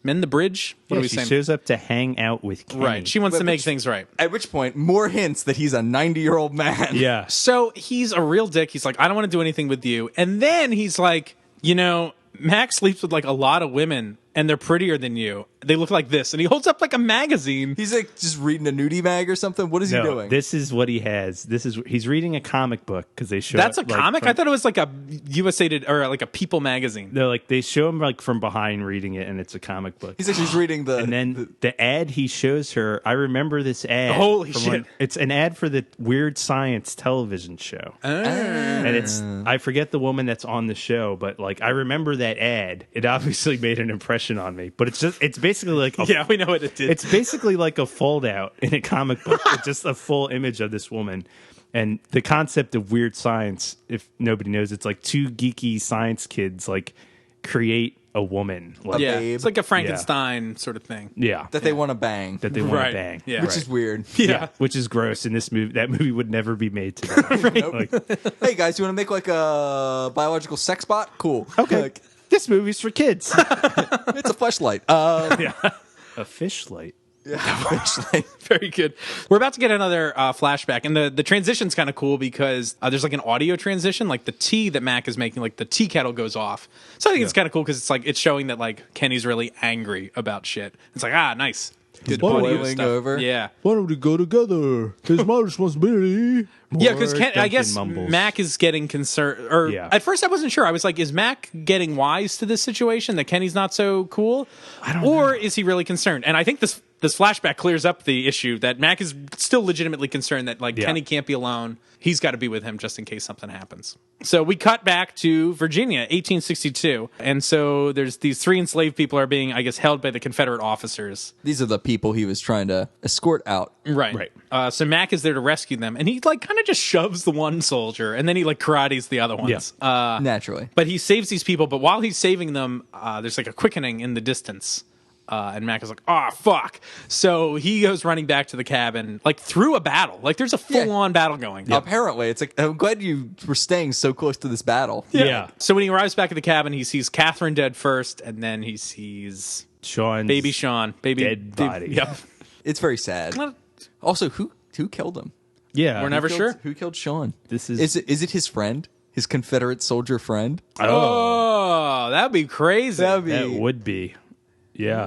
mend the bridge. What Yeah, are we she saying? shows up to hang out with Kenny. Right. She wants to make things right. At which point, more hints that he's a 90-year-old man. Yeah. So he's a real dick. He's like, I don't want to do anything with you. And then he's like, you know, Mac sleeps with like a lot of women and they're prettier than you. They look like this. And he holds up like a magazine. He's like just reading a nudie mag or something. What is he doing? This is what he has. He's reading a comic book because they show That's a it, like, comic? from- I thought it was like a USA or like a People magazine. They're like they show him like from behind reading it, and it's a comic book. He's actually reading the. And then the ad he shows her, I remember this ad. Holy from shit. it's an ad for the Weird Science television show. And I forget the woman that's on the show, but like I remember that ad. It obviously made an impression on me. But it's basically like Yeah, we know what it did. it's basically like a fold out in a comic book with just a full image of this woman. And the concept of Weird Science, if nobody knows, it's like two geeky science kids like create a woman. Like, yeah, babe. it's like a Frankenstein sort of thing. yeah. that they want to bang. That they want Right. to bang. Yeah. which Right. is weird. Yeah. Which is gross in this movie. That movie would never be made today. Like, Hey guys, you want to make like a biological sex bot? Cool. okay, Like, this movie's for kids. it's a fleshlight. A fish light. Fleshlight. Very good. We're about to get another flashback, and the transition's kind of cool because there's like an audio transition, like the tea that Mac is making, like the tea kettle goes off. So I think it's kind of cool because it's showing that like Kenny's really angry about shit. It's like nice. Good Audio boiling stuff. over. Yeah. Why don't we go together? It's my responsibility. Yeah, because I Duncan guess mumbles. Mac is getting concerned. Or Yeah. at first, I wasn't sure. I was like, is Mac getting wise to this situation that Kenny's not so cool, or is he really concerned? And I think this flashback clears up the issue that Mac is still legitimately concerned that like Yeah. Kenny can't be alone. He's got to be with him just in case something happens. So we cut back to Virginia, 1862, and so there's these three enslaved people are being, I guess, held by the Confederate officers. These are the people he was trying to escort out. Right. So Mac is there to rescue them, and he like kind of just shoves the one soldier, and then he like karates the other ones. Naturally. But he saves these people. But while he's saving them, there's like a quickening in the distance. And Mac is like, oh, fuck. So he goes running back to the cabin, like through a battle. Like there's a full-on battle going. Apparently, it's like I'm glad you were staying so close to this battle. Yeah. So when he arrives back at the cabin, he sees Catherine dead first, and then he sees Sean's baby Sean. dead body. Yep. It's very sad. Also, who killed him? Yeah. We're never Who sure. killed- Who killed Sean? This is- Is it his friend? His Confederate soldier friend? Oh, that'd be crazy. That'd be. That would be. Yeah.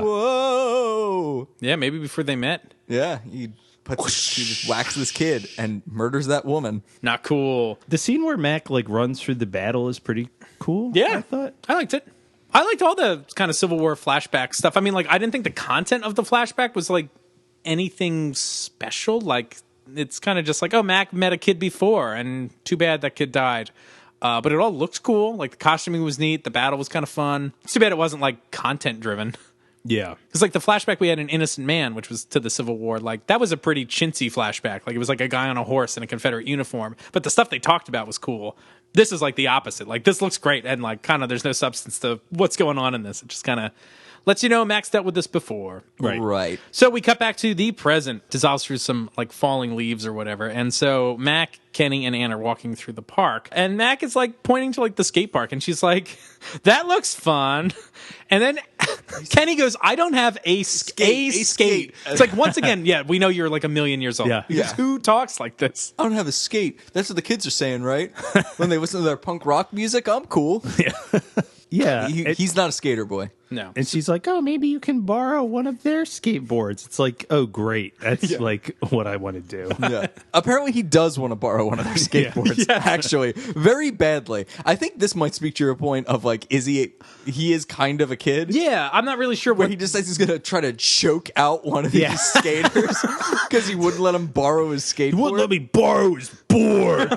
Whoa. Yeah, maybe before they met. Yeah, he just whacks this kid and murders that woman. Not cool. The scene where Mac like runs through the battle is pretty cool. Yeah, I thought. I liked it. I liked all the kind of Civil War flashback stuff. I mean, like, I didn't think the content of the flashback was like anything special. Like, it's kind of just like, oh, Mac met a kid before, and too bad that kid died. But it all looked cool. Like, the costuming was neat. The battle was kind of fun. It's too bad it wasn't like content driven. Yeah. Because like the flashback we had in Innocent Man, which was to the Civil War, like that was a pretty chintzy flashback. Like it was like a guy on a horse in a Confederate uniform, but the stuff they talked about was cool. This is like the opposite. Like this looks great, and like kind of there's no substance to what's going on in this. It just kind of lets you know Mac's dealt with this before. Right. So we cut back to the present, dissolves through some like falling leaves or whatever. And so Mac, Kenny, and Ann are walking through the park. And Mac is like pointing to like the skate park. And she's like, that looks fun. And then Kenny goes, I don't have a skate. It's like, once again, yeah, we know you're like a million years old. Yeah. Because who talks like this? I don't have a skate. That's what the kids are saying, right? When they listen to their punk rock music, I'm cool. Yeah. He's not a skater boy. No. And she's like, oh, maybe you can borrow one of their skateboards. It's like, oh, great. That's like what I want to do. Yeah. Apparently he does want to borrow one of their skateboards, actually. Very badly. I think this might speak to your point of like, he is kind of a kid. Yeah, I'm not really sure Where what he decides he's going to try to choke out one of these skaters because he wouldn't let him borrow his skateboard. He wouldn't let me borrow his board.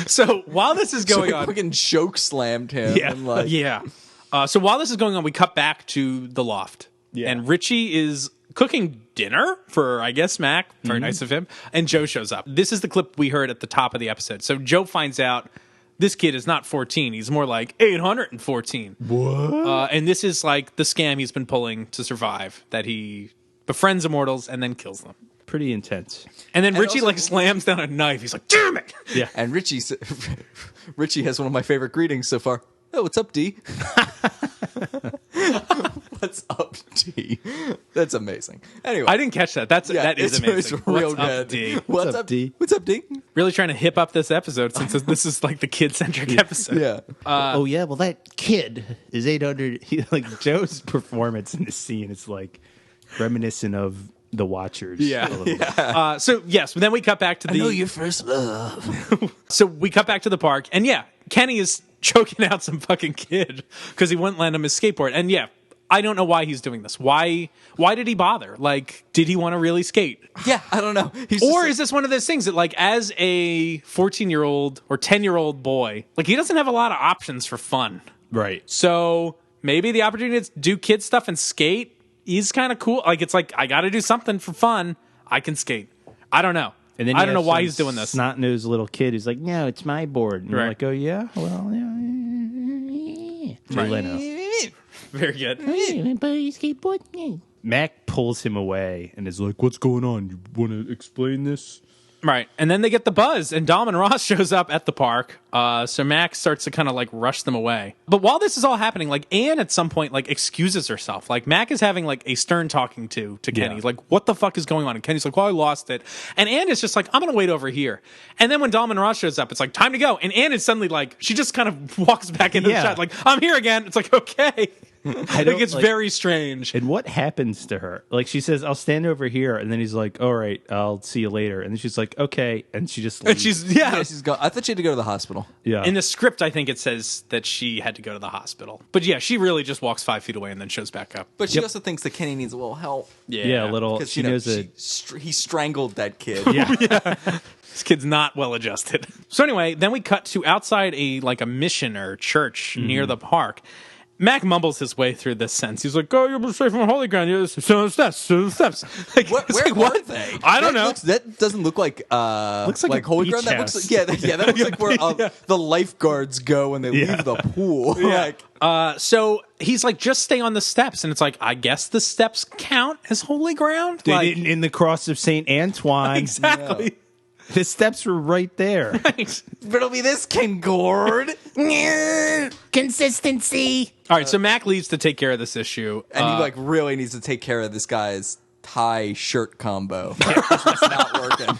So while this is going on, freaking choke slammed him. Yeah. And like, so while this is going on, we cut back to the loft. Yeah. And Richie is cooking dinner for, I guess, Mac. Very nice of him. And Joe shows up. This is the clip we heard at the top of the episode. So Joe finds out this kid is not 14. He's more like 814. What? And this is like the scam he's been pulling to survive, that he befriends immortals and then kills them. Pretty intense. And then Richie also, like slams down a knife. He's like, damn it. Yeah. And Richie has one of my favorite greetings so far. Oh, what's up, D? What's up, D? That's amazing. Anyway, I didn't catch that. That is amazing. It's real What's up, good. D? What's up, D? What's up, D? Really trying to hip up this episode since this is like the kid-centric episode. Yeah. Oh, yeah. Well, that kid is 800. Like Joe's performance in this scene is like reminiscent of the Watchers. Yeah. So, yes, then we cut back to the... I know your first love. So we cut back to the park, and yeah, Kenny is choking out some fucking kid because he wouldn't lend him his skateboard. And yeah, I don't know why he's doing this. Why did he bother? Like, did he want to really skate? Yeah, I don't know. Or is this one of those things that, like, as a 14-year-old or 10-year-old boy, like, he doesn't have a lot of options for fun. Right. So maybe the opportunity to do kid stuff and skate is kind of cool. Like, it's like, I got to do something for fun. I can skate. I don't know. And then I don't know why he's doing this. Snot-nosed little kid who's like, no, it's my board. And you're like, oh, yeah? Well, yeah. Jay Leno. Very good. Mac pulls him away and is like, what's going on? You want to explain this? Right. And then they get the buzz, and Dolmen Ross shows up at the park. So Mac starts to kind of like rush them away. But while this is all happening, like Anne at some point like excuses herself. Like Mac is having like a stern talking to Kenny. Like, what the fuck is going on? And Kenny's like, well, I lost it. And Anne is just like, I'm going to wait over here. And then when Dolmen Ross shows up, it's like, time to go. And Anne is suddenly like, she just kind of walks back into the shot. Like, I'm here again. It's like, okay. I think it's very strange. And what happens to her? Like, she says, I'll stand over here. And then he's like, all right, I'll see you later. And then she's like, okay. And she just leaves. And she's gone. I thought she had to go to the hospital. Yeah. In the script, I think it says that she had to go to the hospital. But yeah, she really just walks 5 feet away and then shows back up. But she also thinks that Kenny needs a little help. Yeah, a little. Because she knows that he strangled that kid. This kid's not well adjusted. So anyway, then we cut to outside a mission or church near the park. Mac mumbles his way through this sentence. He's like, "Oh, you're straight from holy ground. You're the steps. Like, where are they? I don't know. That doesn't look like looks like a holy beach ground. That house. looks that looks like where the lifeguards go when they leave the pool. So he's like, just stay on the steps, and it's like, I guess the steps count as holy ground. they Like, didn't in the cross of Saint Antoine. exactly. Yeah. The steps were right there. Right. But it'll be this King Gord. Consistency. All right, so Mac leaves to take care of this issue, And he really needs to take care of this guy's tie shirt combo. It's not working.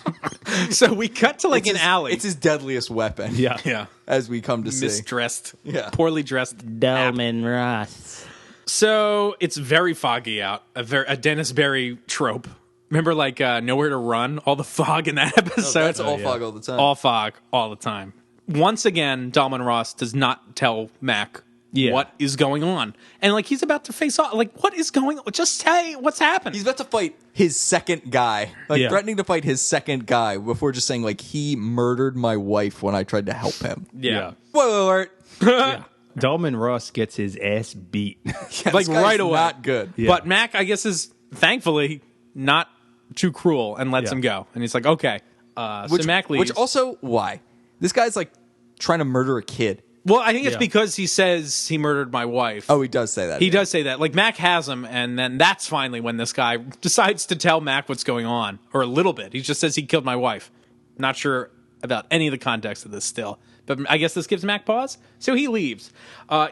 So we cut to an alley. It's his deadliest weapon. Yeah. As we come to see. Misdressed. Yeah. Poorly dressed. Dolmen Ross. So it's very foggy out. A Dennis Berry trope. Remember, Nowhere to Run? All the fog in that episode? That's all fog all the time. All fog all the time. Once again, Dolmen Ross does not tell Mac what is going on. And, he's about to face off. What is going on? Just say what's happening. He's about to fight his second guy. Threatening to fight his second guy before just saying, he murdered my wife when I tried to help him. Yeah. Spoiler alert. Dolmen Ross gets his ass beat. Right away. Not good. Yeah. But Mac, I guess, is thankfully not too cruel and lets him go. And he's like, okay. So Mac leaves. Which also, why? This guy's trying to murder a kid. Well, I think it's because he says he murdered my wife. Oh, he does say that. He does say that. Like, Mac has him, and then that's finally when this guy decides to tell Mac what's going on, or a little bit. He just says he killed my wife. Not sure about any of the context of this still. But I guess this gives Mac pause. So he leaves.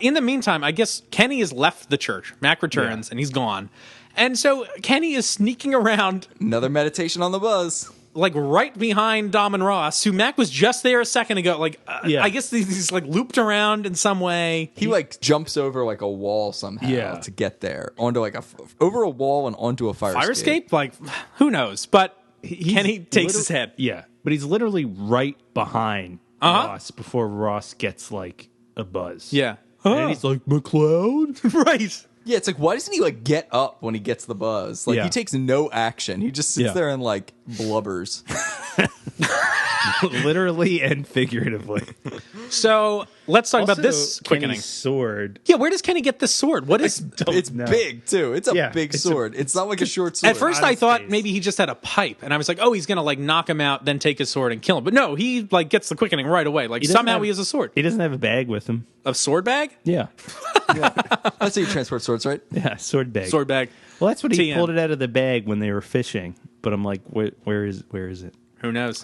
In the meantime, I guess Kenny has left the church. Mac returns, and he's gone. And so Kenny is sneaking around. Another meditation on the buzz. Like right behind Dolmen Ross, who Mac was just there a second ago. Like, I guess he's like looped around in some way. He like jumps over like a wall somehow to get there onto like over a wall and onto a fire escape. Like, who knows? But Kenny takes his head. Yeah, but he's literally right behind Ross before Ross gets like a buzz. Yeah, and he's like, McLeod, right? Yeah, it's like, why doesn't he like get up when he gets the buzz? Like he takes no action. He just sits there and like blubbers. Literally and figuratively. So let's talk about this quickening Kenny's sword. Yeah, where does Kenny get this sword? What is? It's big too. It's a big sword. It's not like a short sword. At first, I thought maybe he just had a pipe, and I was like, "Oh, he's gonna like knock him out, then take his sword and kill him." But no, he like gets the quickening right away. Like somehow he has a sword. He doesn't have a bag with him. A sword bag? Yeah. That's how you transport swords, right? Yeah, sword bag. Sword bag. Well, that's what he TM. pulled it out of the bag when they were fishing. But I'm like, where is it? Who knows?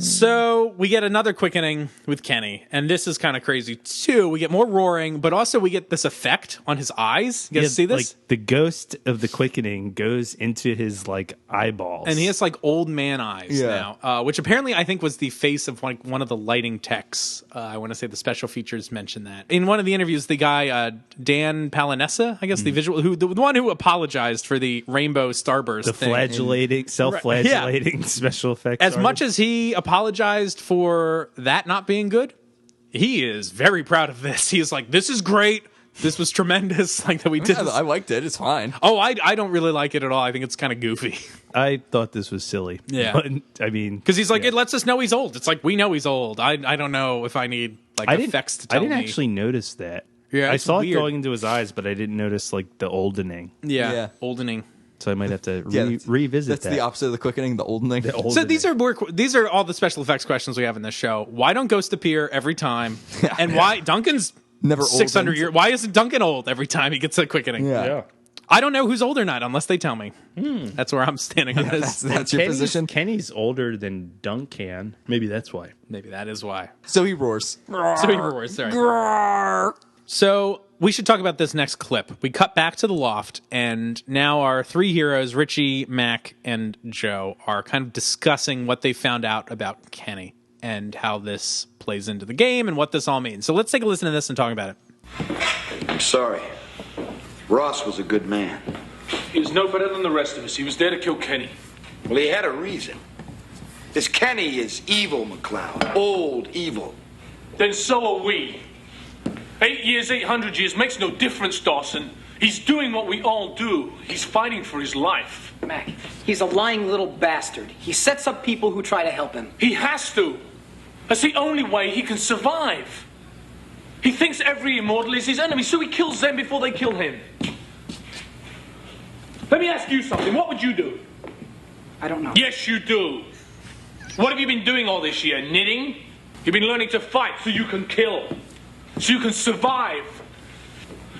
So we get another quickening with Kenny, and this is kind of crazy too. We get more roaring, but also we get this effect on his eyes. You guys see this? Like the ghost of the quickening goes into his like eyeballs, and he has like old man eyes now, which apparently I think was the face of like one of the lighting techs. I want to say the special features mentioned that in one of the interviews. The guy Dan Palinessa, I guess the one who apologized for the rainbow starburst, the thing. self-flagellating special effects. As much as he apologized for that not being good, he is very proud of this. He is like, "This is great. This was tremendous." Like that we did. I liked it. It's fine. Oh, I don't really like it at all. I think it's kind of goofy. I thought this was silly. Yeah, but, I mean, because he's like, it lets us know he's old. It's like we know he's old. I don't know if I need like effects to tell me. I didn't actually notice that. Yeah, I saw it going into his eyes, but I didn't notice like the oldening. Yeah. Oldening. So I might have to revisit that. That's the opposite of the quickening, the oldening. So these are all the special effects questions we have in this show. Why don't ghosts appear every time? And why Duncan's never 600 years? Why isn't Duncan old every time he gets a quickening? Yeah. I don't know who's old or not unless they tell me. That's where I'm standing on this. That's your position. Kenny's older than Duncan. Maybe that's why. Maybe that is why. So he roars. Sorry. So we should talk about this next clip. We cut back to the loft, and now our three heroes, Richie, Mac, and Joe, are kind of discussing what they found out about Kenny and how this plays into the game and what this all means. So let's take a listen to this and talk about it. I'm sorry. Ross was a good man. He was no better than the rest of us. He was there to kill Kenny. Well, he had a reason. This Kenny is evil, McLeod. Old evil. Then so are we. 8 years, 800 years makes no difference, Dawson. He's doing what we all do. He's fighting for his life. Mac, he's a lying little bastard. He sets up people who try to help him. He has to. That's the only way he can survive. He thinks every immortal is his enemy, so he kills them before they kill him. Let me ask you something. What would you do? I don't know. Yes, you do. What have you been doing all this year? Knitting? You've been learning to fight so you can kill. So you can survive.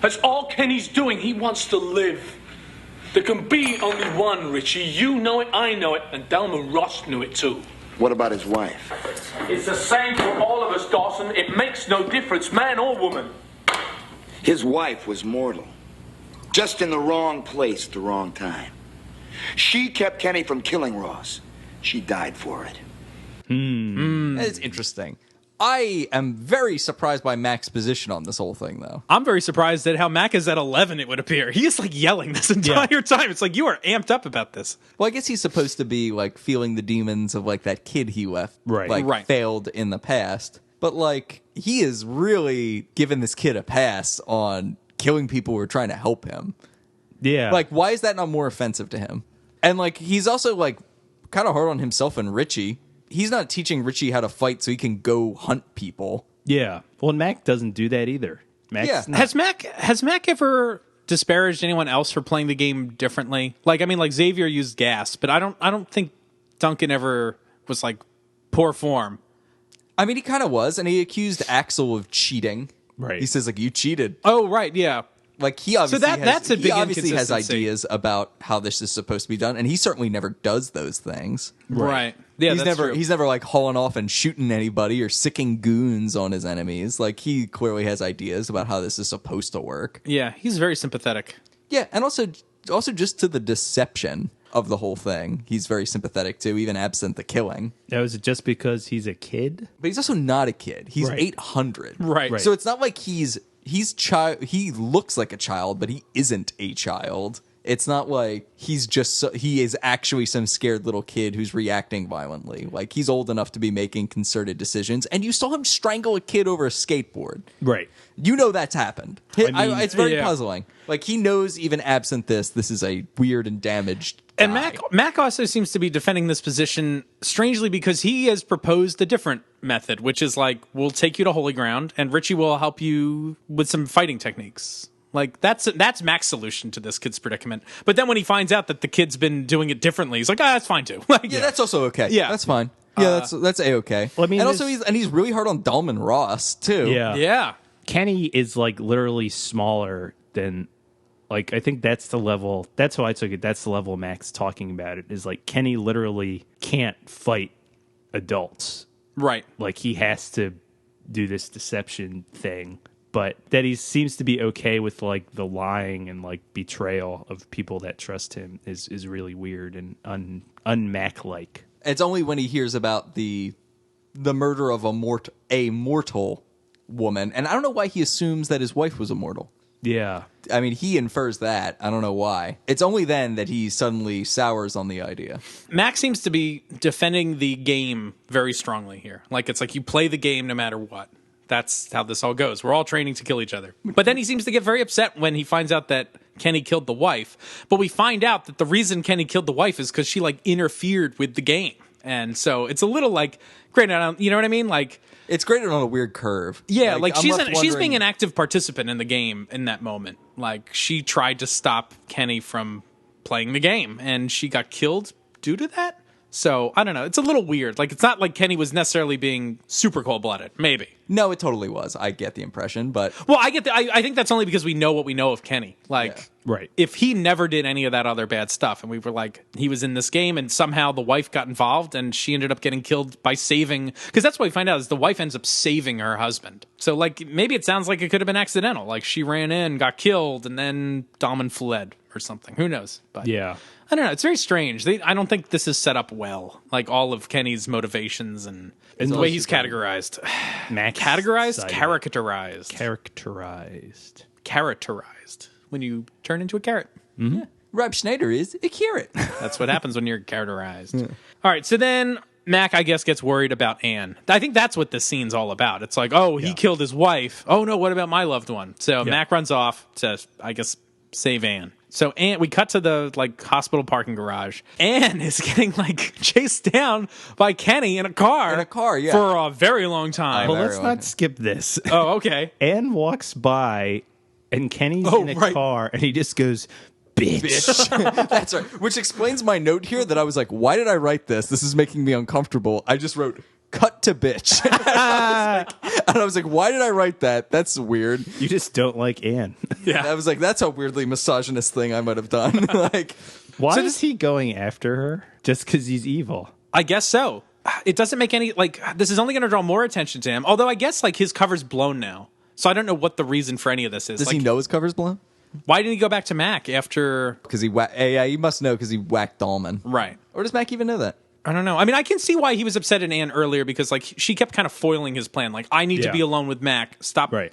That's all Kenny's doing. He wants to live. There can be only one, Richie. You know it, I know it, and Dolmen Ross knew it too. What about his wife? It's the same for all of us, Dawson. It makes no difference, man or woman. His wife was mortal. Just in the wrong place at the wrong time. She kept Kenny from killing Ross. She died for it. That is interesting. I am very surprised by Mac's position on this whole thing, though. I'm very surprised at how Mac is at 11, it would appear. He is like yelling this entire time. It's like you are amped up about this. Well, I guess he's supposed to be like feeling the demons of like that kid he left, failed in the past. But like he is really giving this kid a pass on killing people who are trying to help him. Yeah. Like, why is that not more offensive to him? And like he's also like kind of hard on himself and Richie. He's not teaching Richie how to fight so he can go hunt people. Yeah. Well, Mac doesn't do that either. Has Mac ever disparaged anyone else for playing the game differently? Like, I mean, like Xavier used gas, but I don't think Duncan ever was like poor form. I mean, he kind of was, and he accused Axel of cheating. Right. He says, like, you cheated. Oh, right, yeah. Like, he obviously that's a big he obviously has inconsistency. ideas about how this is supposed to be done, and he certainly never does those things. Right. Yeah, he's never like hauling off and shooting anybody or sicking goons on his enemies. Like, he clearly has ideas about how this is supposed to work. Yeah, he's very sympathetic. Yeah, and also just to the deception of the whole thing, he's very sympathetic to, even absent the killing. Now, is it just because he's a kid? But he's also not a kid. He's Right. 800. Right. So it's not like he looks like a child, but he isn't a child. It's not like he is actually some scared little kid who's reacting violently. Like, he's old enough to be making concerted decisions, and you saw him strangle a kid over a skateboard. Right. You know that's happened. It's very yeah. puzzling. Like, he knows even absent this is a weird and damaged guy. And Mac also seems to be defending this position strangely because he has proposed a different method, which is like, we'll take you to holy ground and Richie will help you with some fighting techniques. Like, that's Mac's solution to this kid's predicament. But then when he finds out that the kid's been doing it differently, he's like, that's fine too. Like, Yeah, that's also okay. Yeah. That's fine. Yeah, that's a-okay. Well, I mean, and also he's really hard on Dolmen Ross too. Yeah. Yeah. Kenny is like literally smaller than, like, I think that's the level. That's how I took it. That's the level Mac's talking about it, is like Kenny literally can't fight adults. Right. Like, he has to do this deception thing, but that he seems to be okay with like the lying and like betrayal of people that trust him is really weird and un-Mac like. It's only when he hears about the murder of a mortal woman, and I don't know why he assumes that his wife was immortal. Yeah. I mean, he infers that. I don't know why. It's only then that he suddenly sours on the idea. Mac seems to be defending the game very strongly here. Like, it's like you play the game no matter what. That's how this all goes. We're all training to kill each other. But then he seems to get very upset when he finds out that Kenny killed the wife. But we find out that the reason Kenny killed the wife is because she, like, interfered with the game. And so it's a little, like, great. You know what I mean? Like, It's graded on a weird curve. yeah, like I'm she's left she's being wondering- an active participant in the game in that moment. Like, she tried to stop Kenny from playing the game, and she got killed due to that. So I don't know. It's a little weird. Like, it's not like Kenny was necessarily being super cold-blooded. Maybe. No, it totally was. I get the impression, but Well, I think that's only because we know what we know of Kenny. Like, Yeah. Right. if he never did any of that other bad stuff, and we were like, he was in this game, and somehow the wife got involved, and she ended up getting killed by saving, because that's what we find out is the wife ends up saving her husband. So, like, maybe it sounds like it could have been accidental. Like, she ran in, got killed, and then Dolmen fled or something. Who knows? But Yeah. I don't know. It's very strange. I don't think this is set up well. Like, all of Kenny's motivations and the way he's categorized. Mac Categorized? side. Characterized. Characterized. When you turn into a carrot. Rob Schneider is a carrot. That's what happens when you're characterized. All right, so then Mac, I guess, gets worried about Anne. I think that's what this scene's all about. It's like, oh, he killed his wife. Oh, no, what about my loved one? So Mac runs off to, I guess, save Anne. So Anne, we cut to the like hospital parking garage. Anne is getting like chased down by Kenny in a car. In a car, yeah. For a very long time. Well, Very let's long. not skip this. Oh, okay. Anne walks by, and Kenny's Oh, in a right. car, and he just goes, bitch. That's right. Which explains my note here that I was like, why did I write this? This is making me uncomfortable. I just wrote, cut to bitch. And I was like, why did I write that? That's weird. You just don't like Anne. I was like, that's a weirdly misogynist thing I might have done. Like, Why So is he going after her? Just because he's evil? I guess so. It doesn't make any, like, this is only going to draw more attention to him. Although I guess, like, his cover's blown now. So I don't know what the reason for any of this is. does Like, he know his cover's blown? why didn't he go back to Mac after... Because he must know because he whacked Dolmen. Right. Or does Mac even know that? I don't know. I mean, I can see why he was upset at Anne earlier because, like, she kept kind of foiling his plan. Like, I need to Yeah. be alone with Mac. Stop, Right.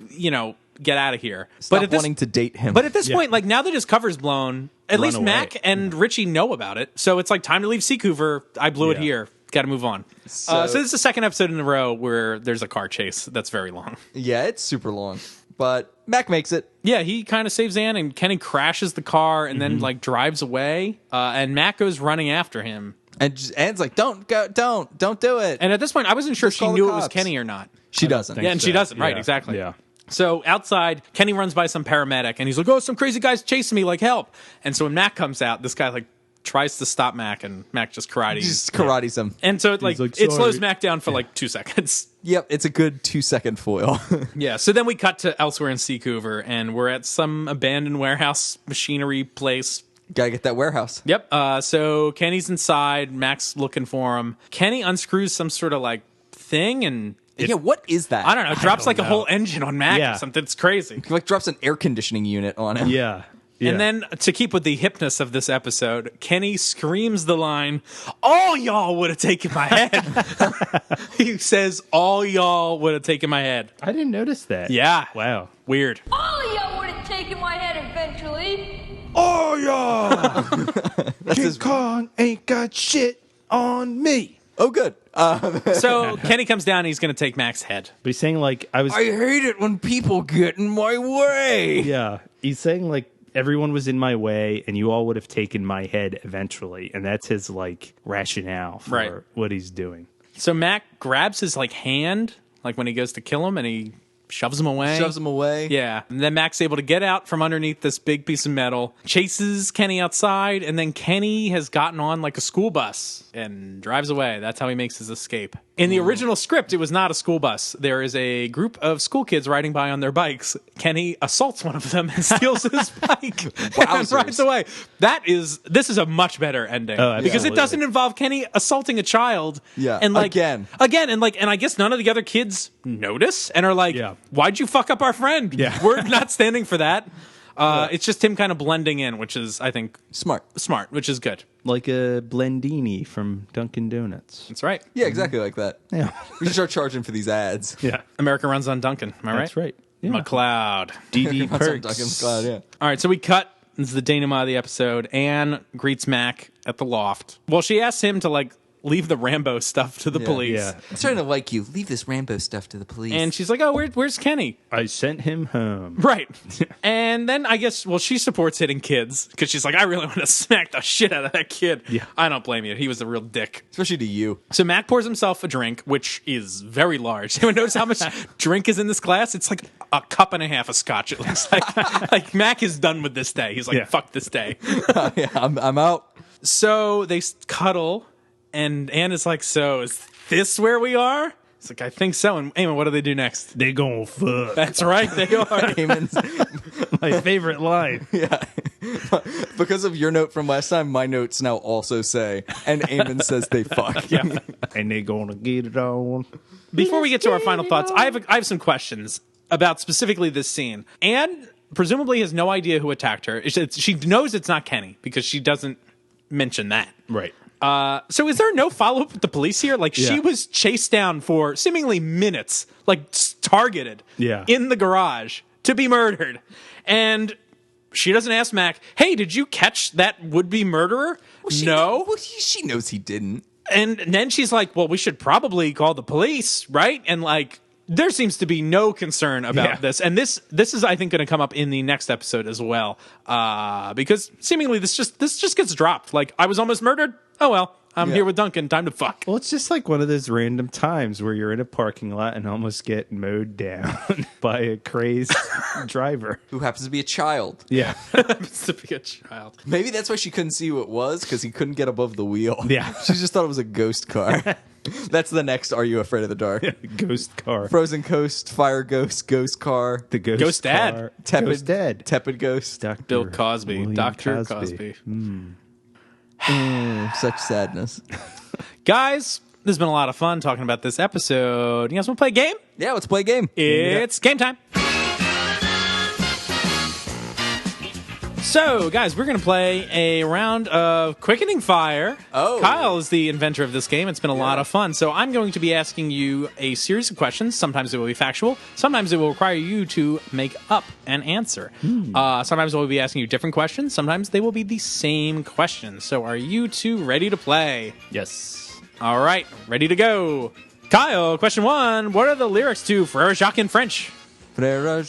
Get out of here. Stop at this, wanting to date him. But at this point, like, now that his cover's blown, at Run least away. Mac and Richie know about it. So it's like, time to leave Seacouver. I blew it Yeah. here. Got to move on. So this is the second episode in a row where there's a car chase that's very long. Yeah, it's super long. But Mac makes it. Yeah, he kind of saves Anne, and Kenny crashes the car and then, like, drives away. And Mac goes running after him. And Anne's like, don't do it. And at this point, I wasn't sure if Just she call the knew it was cops. Kenny or not. She doesn't. Yeah, and she doesn't. Right, exactly. Yeah. So outside, Kenny runs by some paramedic, and he's like, oh, some crazy guy's chasing me, like, help. And so when Mac comes out, this guy, like, tries to stop Mac, and Mac just karates him. And so it like, it slows "Sorry." Mac down for like 2 seconds. Yep, it's a good 2-second foil. Yeah, so then we cut to elsewhere in Seacouver, and we're at some abandoned warehouse machinery place. Gotta get that warehouse. Yep, so Kenny's inside, Mac's looking for him. Kenny unscrews some sort of like thing, and What is that? I don't know, it drops like a know. whole engine on Mac Yeah. or something. It's crazy. It like drops an air conditioning unit on him. Yeah. And then, to keep with the hipness of this episode, Kenny screams the line, "All y'all would have taken my head." He says, "All y'all would have taken my head." I didn't notice that. Yeah. Wow. Weird. All of y'all would have taken my head eventually. Oh, yeah. That's his... Kong ain't got shit on me. Oh, good. So Kenny comes down and he's going to take Mac's head. But he's saying, like, I hate it when people get in my way. Yeah. He's saying, like, everyone was in my way and you all would have taken my head eventually. And that's his, like, rationale for what he's doing. So Mac grabs his, like, hand, like when he goes to kill him, and he shoves him away. Shoves him away. Yeah. And then Mac's able to get out from underneath this big piece of metal, chases Kenny outside, and then Kenny has gotten on like a school bus and drives away. That's how he makes his escape. In the original script, it was not a school bus. There is a group of school kids riding by on their bikes. Kenny assaults one of them and steals his bike and rides away. This is a much better ending because it doesn't involve Kenny assaulting a child. Yeah, and like again, and I guess none of the other kids notice and are like, "Why'd you fuck up our friend? Yeah. We're not standing for that." It's just him kind of blending in, which is, I think, smart, which is good. Like a Blendini from Dunkin' Donuts. That's right. Yeah, exactly like that. Yeah. We should start charging for these ads. Yeah. America runs on Dunkin'. Am I right? That's right. Yeah. McLeod. DD Runs on Perks. Duncan's Cloud, yeah. All right, so we cut. This is the denouement of the episode. Anne greets Mac at the loft. Well, she asks him to, like, leave the Rambo stuff to the police. Yeah. I'm starting to like you. Leave this Rambo stuff to the police. And she's like, "Oh, where's Kenny?" I sent him home. Right. And then I guess, she supports hitting kids because she's like, "I really want to smack the shit out of that kid." Yeah. I don't blame you. He was a real dick. Especially to you. So Mac pours himself a drink, which is very large. Anyone notice how much drink is in this glass? It's like a cup and a half of scotch, it looks like. Like, Mac is done with this day. He's like, fuck this day. Yeah, I'm out. So they cuddle, and Anne is like, "So is this where we are?" It's like, "I think so." And Eamon, what do they do next? They gonna fuck. That's right, they are. Eamon's, My favorite line. yeah. Because of your note from last time, my notes now also say, and Eamon says they fuck. Yeah. And they gonna get it on. Before we get to our final thoughts, I have some questions about specifically this scene. Anne presumably has no idea who attacked her. She knows it's not Kenny because she doesn't mention that. Right. So is there no follow-up with the police here? Like, she was chased down for seemingly minutes, like targeted in the garage to be murdered. And she doesn't ask Mac, "Hey, did you catch that would-be murderer?" No. Well, she knows he didn't. And then she's like, "Well, we should probably call the police, right?" And like, there seems to be no concern about this. And this is, I think, going to come up in the next episode as well. Because seemingly this just gets dropped. Like, I was almost murdered. Oh, well, I'm here with Duncan. Time to fuck. Well, it's just like one of those random times where you're in a parking lot and almost get mowed down by a crazed driver. Who happens to be a child. Yeah. Happens to be a child. Maybe that's why she couldn't see who it was, because he couldn't get above the wheel. Yeah. She just thought it was a ghost car. That's the next Are You Afraid of the Dark? Ghost car. Frozen Coast, Fire Ghost, Ghost Car. The Ghost Dad. car. Tepid Ghost Dad. Tepid Ghost. Dr. Bill Cosby. William Dr. Cosby. Such sadness. Guys, this has been a lot of fun talking about this episode. You guys want to play a game? Yeah, let's play a game. It's game time. So, guys, we're going to play a round of Quickening Fire. Oh. Kyle is the inventor of this game. It's been a lot of fun. So I'm going to be asking you a series of questions. Sometimes it will be factual. Sometimes it will require you to make up an answer. Sometimes we'll be asking you different questions. Sometimes they will be the same questions. So are you two ready to play? Yes. All right, ready to go. Kyle, question 1. What are the lyrics to Frere Jacques in French? Frère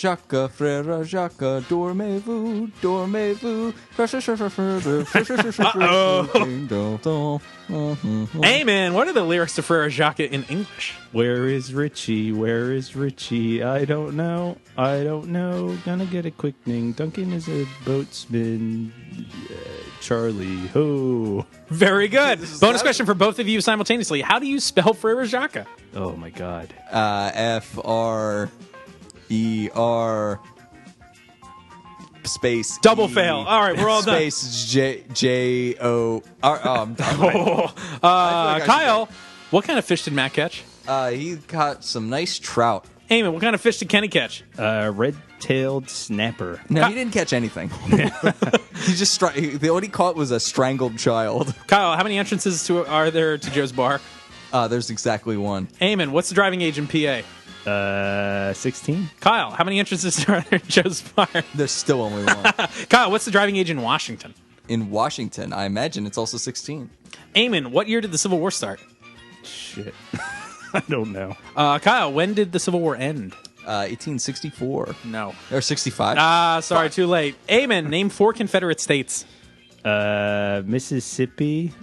Jacques, dormez-vous, dormez-vous. Hey man, what are the lyrics to Frere Jacques in English? Where is Richie? Where is Richie? I don't know. I don't know. Gonna get a quickening. Duncan is a boatsman. Charlie, ho. Very good. Bonus question for both of you simultaneously. How do you spell Frere Jacques? Oh my God. F-R-E-R space Double E, fail. All right, we're all done. Space J-O-R. Oh, I'm done. Kyle, what kind of fish did Matt catch? He caught some nice trout. Eamon, what kind of fish did Kenny catch? Red-tailed snapper. No, he didn't catch anything. He just what he caught was a strangled child. Kyle, how many entrances are there to Joe's bar? There's exactly one. Eamon, what's the driving age in PA? 16. Kyle, how many entrances are there to Joe's bar? There's still only one. Kyle, what's the driving age in Washington? In Washington, I imagine it's also 16. Eamon, what year did the Civil War start? Shit. I don't know. Kyle, when did the Civil War end? 1864. No. Or 65. Sorry, too late. Eamon, name 4 Confederate states. Mississippi.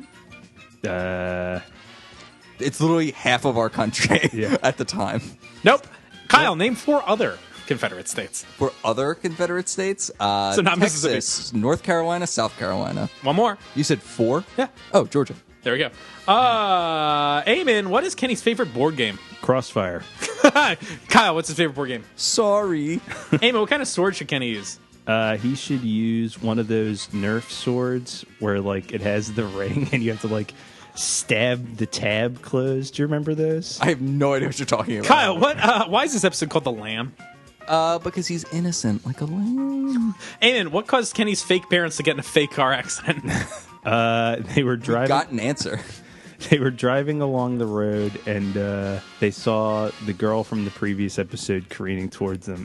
It's literally half of our country at the time. Nope. Kyle, name 4 other Confederate states. For other Confederate states, So not Texas, Mississippi. North Carolina, South Carolina. One more. You said 4? Yeah. Oh, Georgia. There we go. Eamon, what is Kenny's favorite board game? Crossfire. Kyle, what's his favorite board game? Sorry. Eamon, what kind of sword should Kenny use? He should use one of those Nerf swords where, like, it has the ring and you have to, like, stab the tab closed. Do you remember those? I have no idea what you're talking about. Kyle, why is this episode called The Lamb? Because he's innocent, like a lamb. Eamon, what caused Kenny's fake parents to get in a fake car accident? They were driving. Got an answer. They were driving along the road and they saw the girl from the previous episode careening towards them.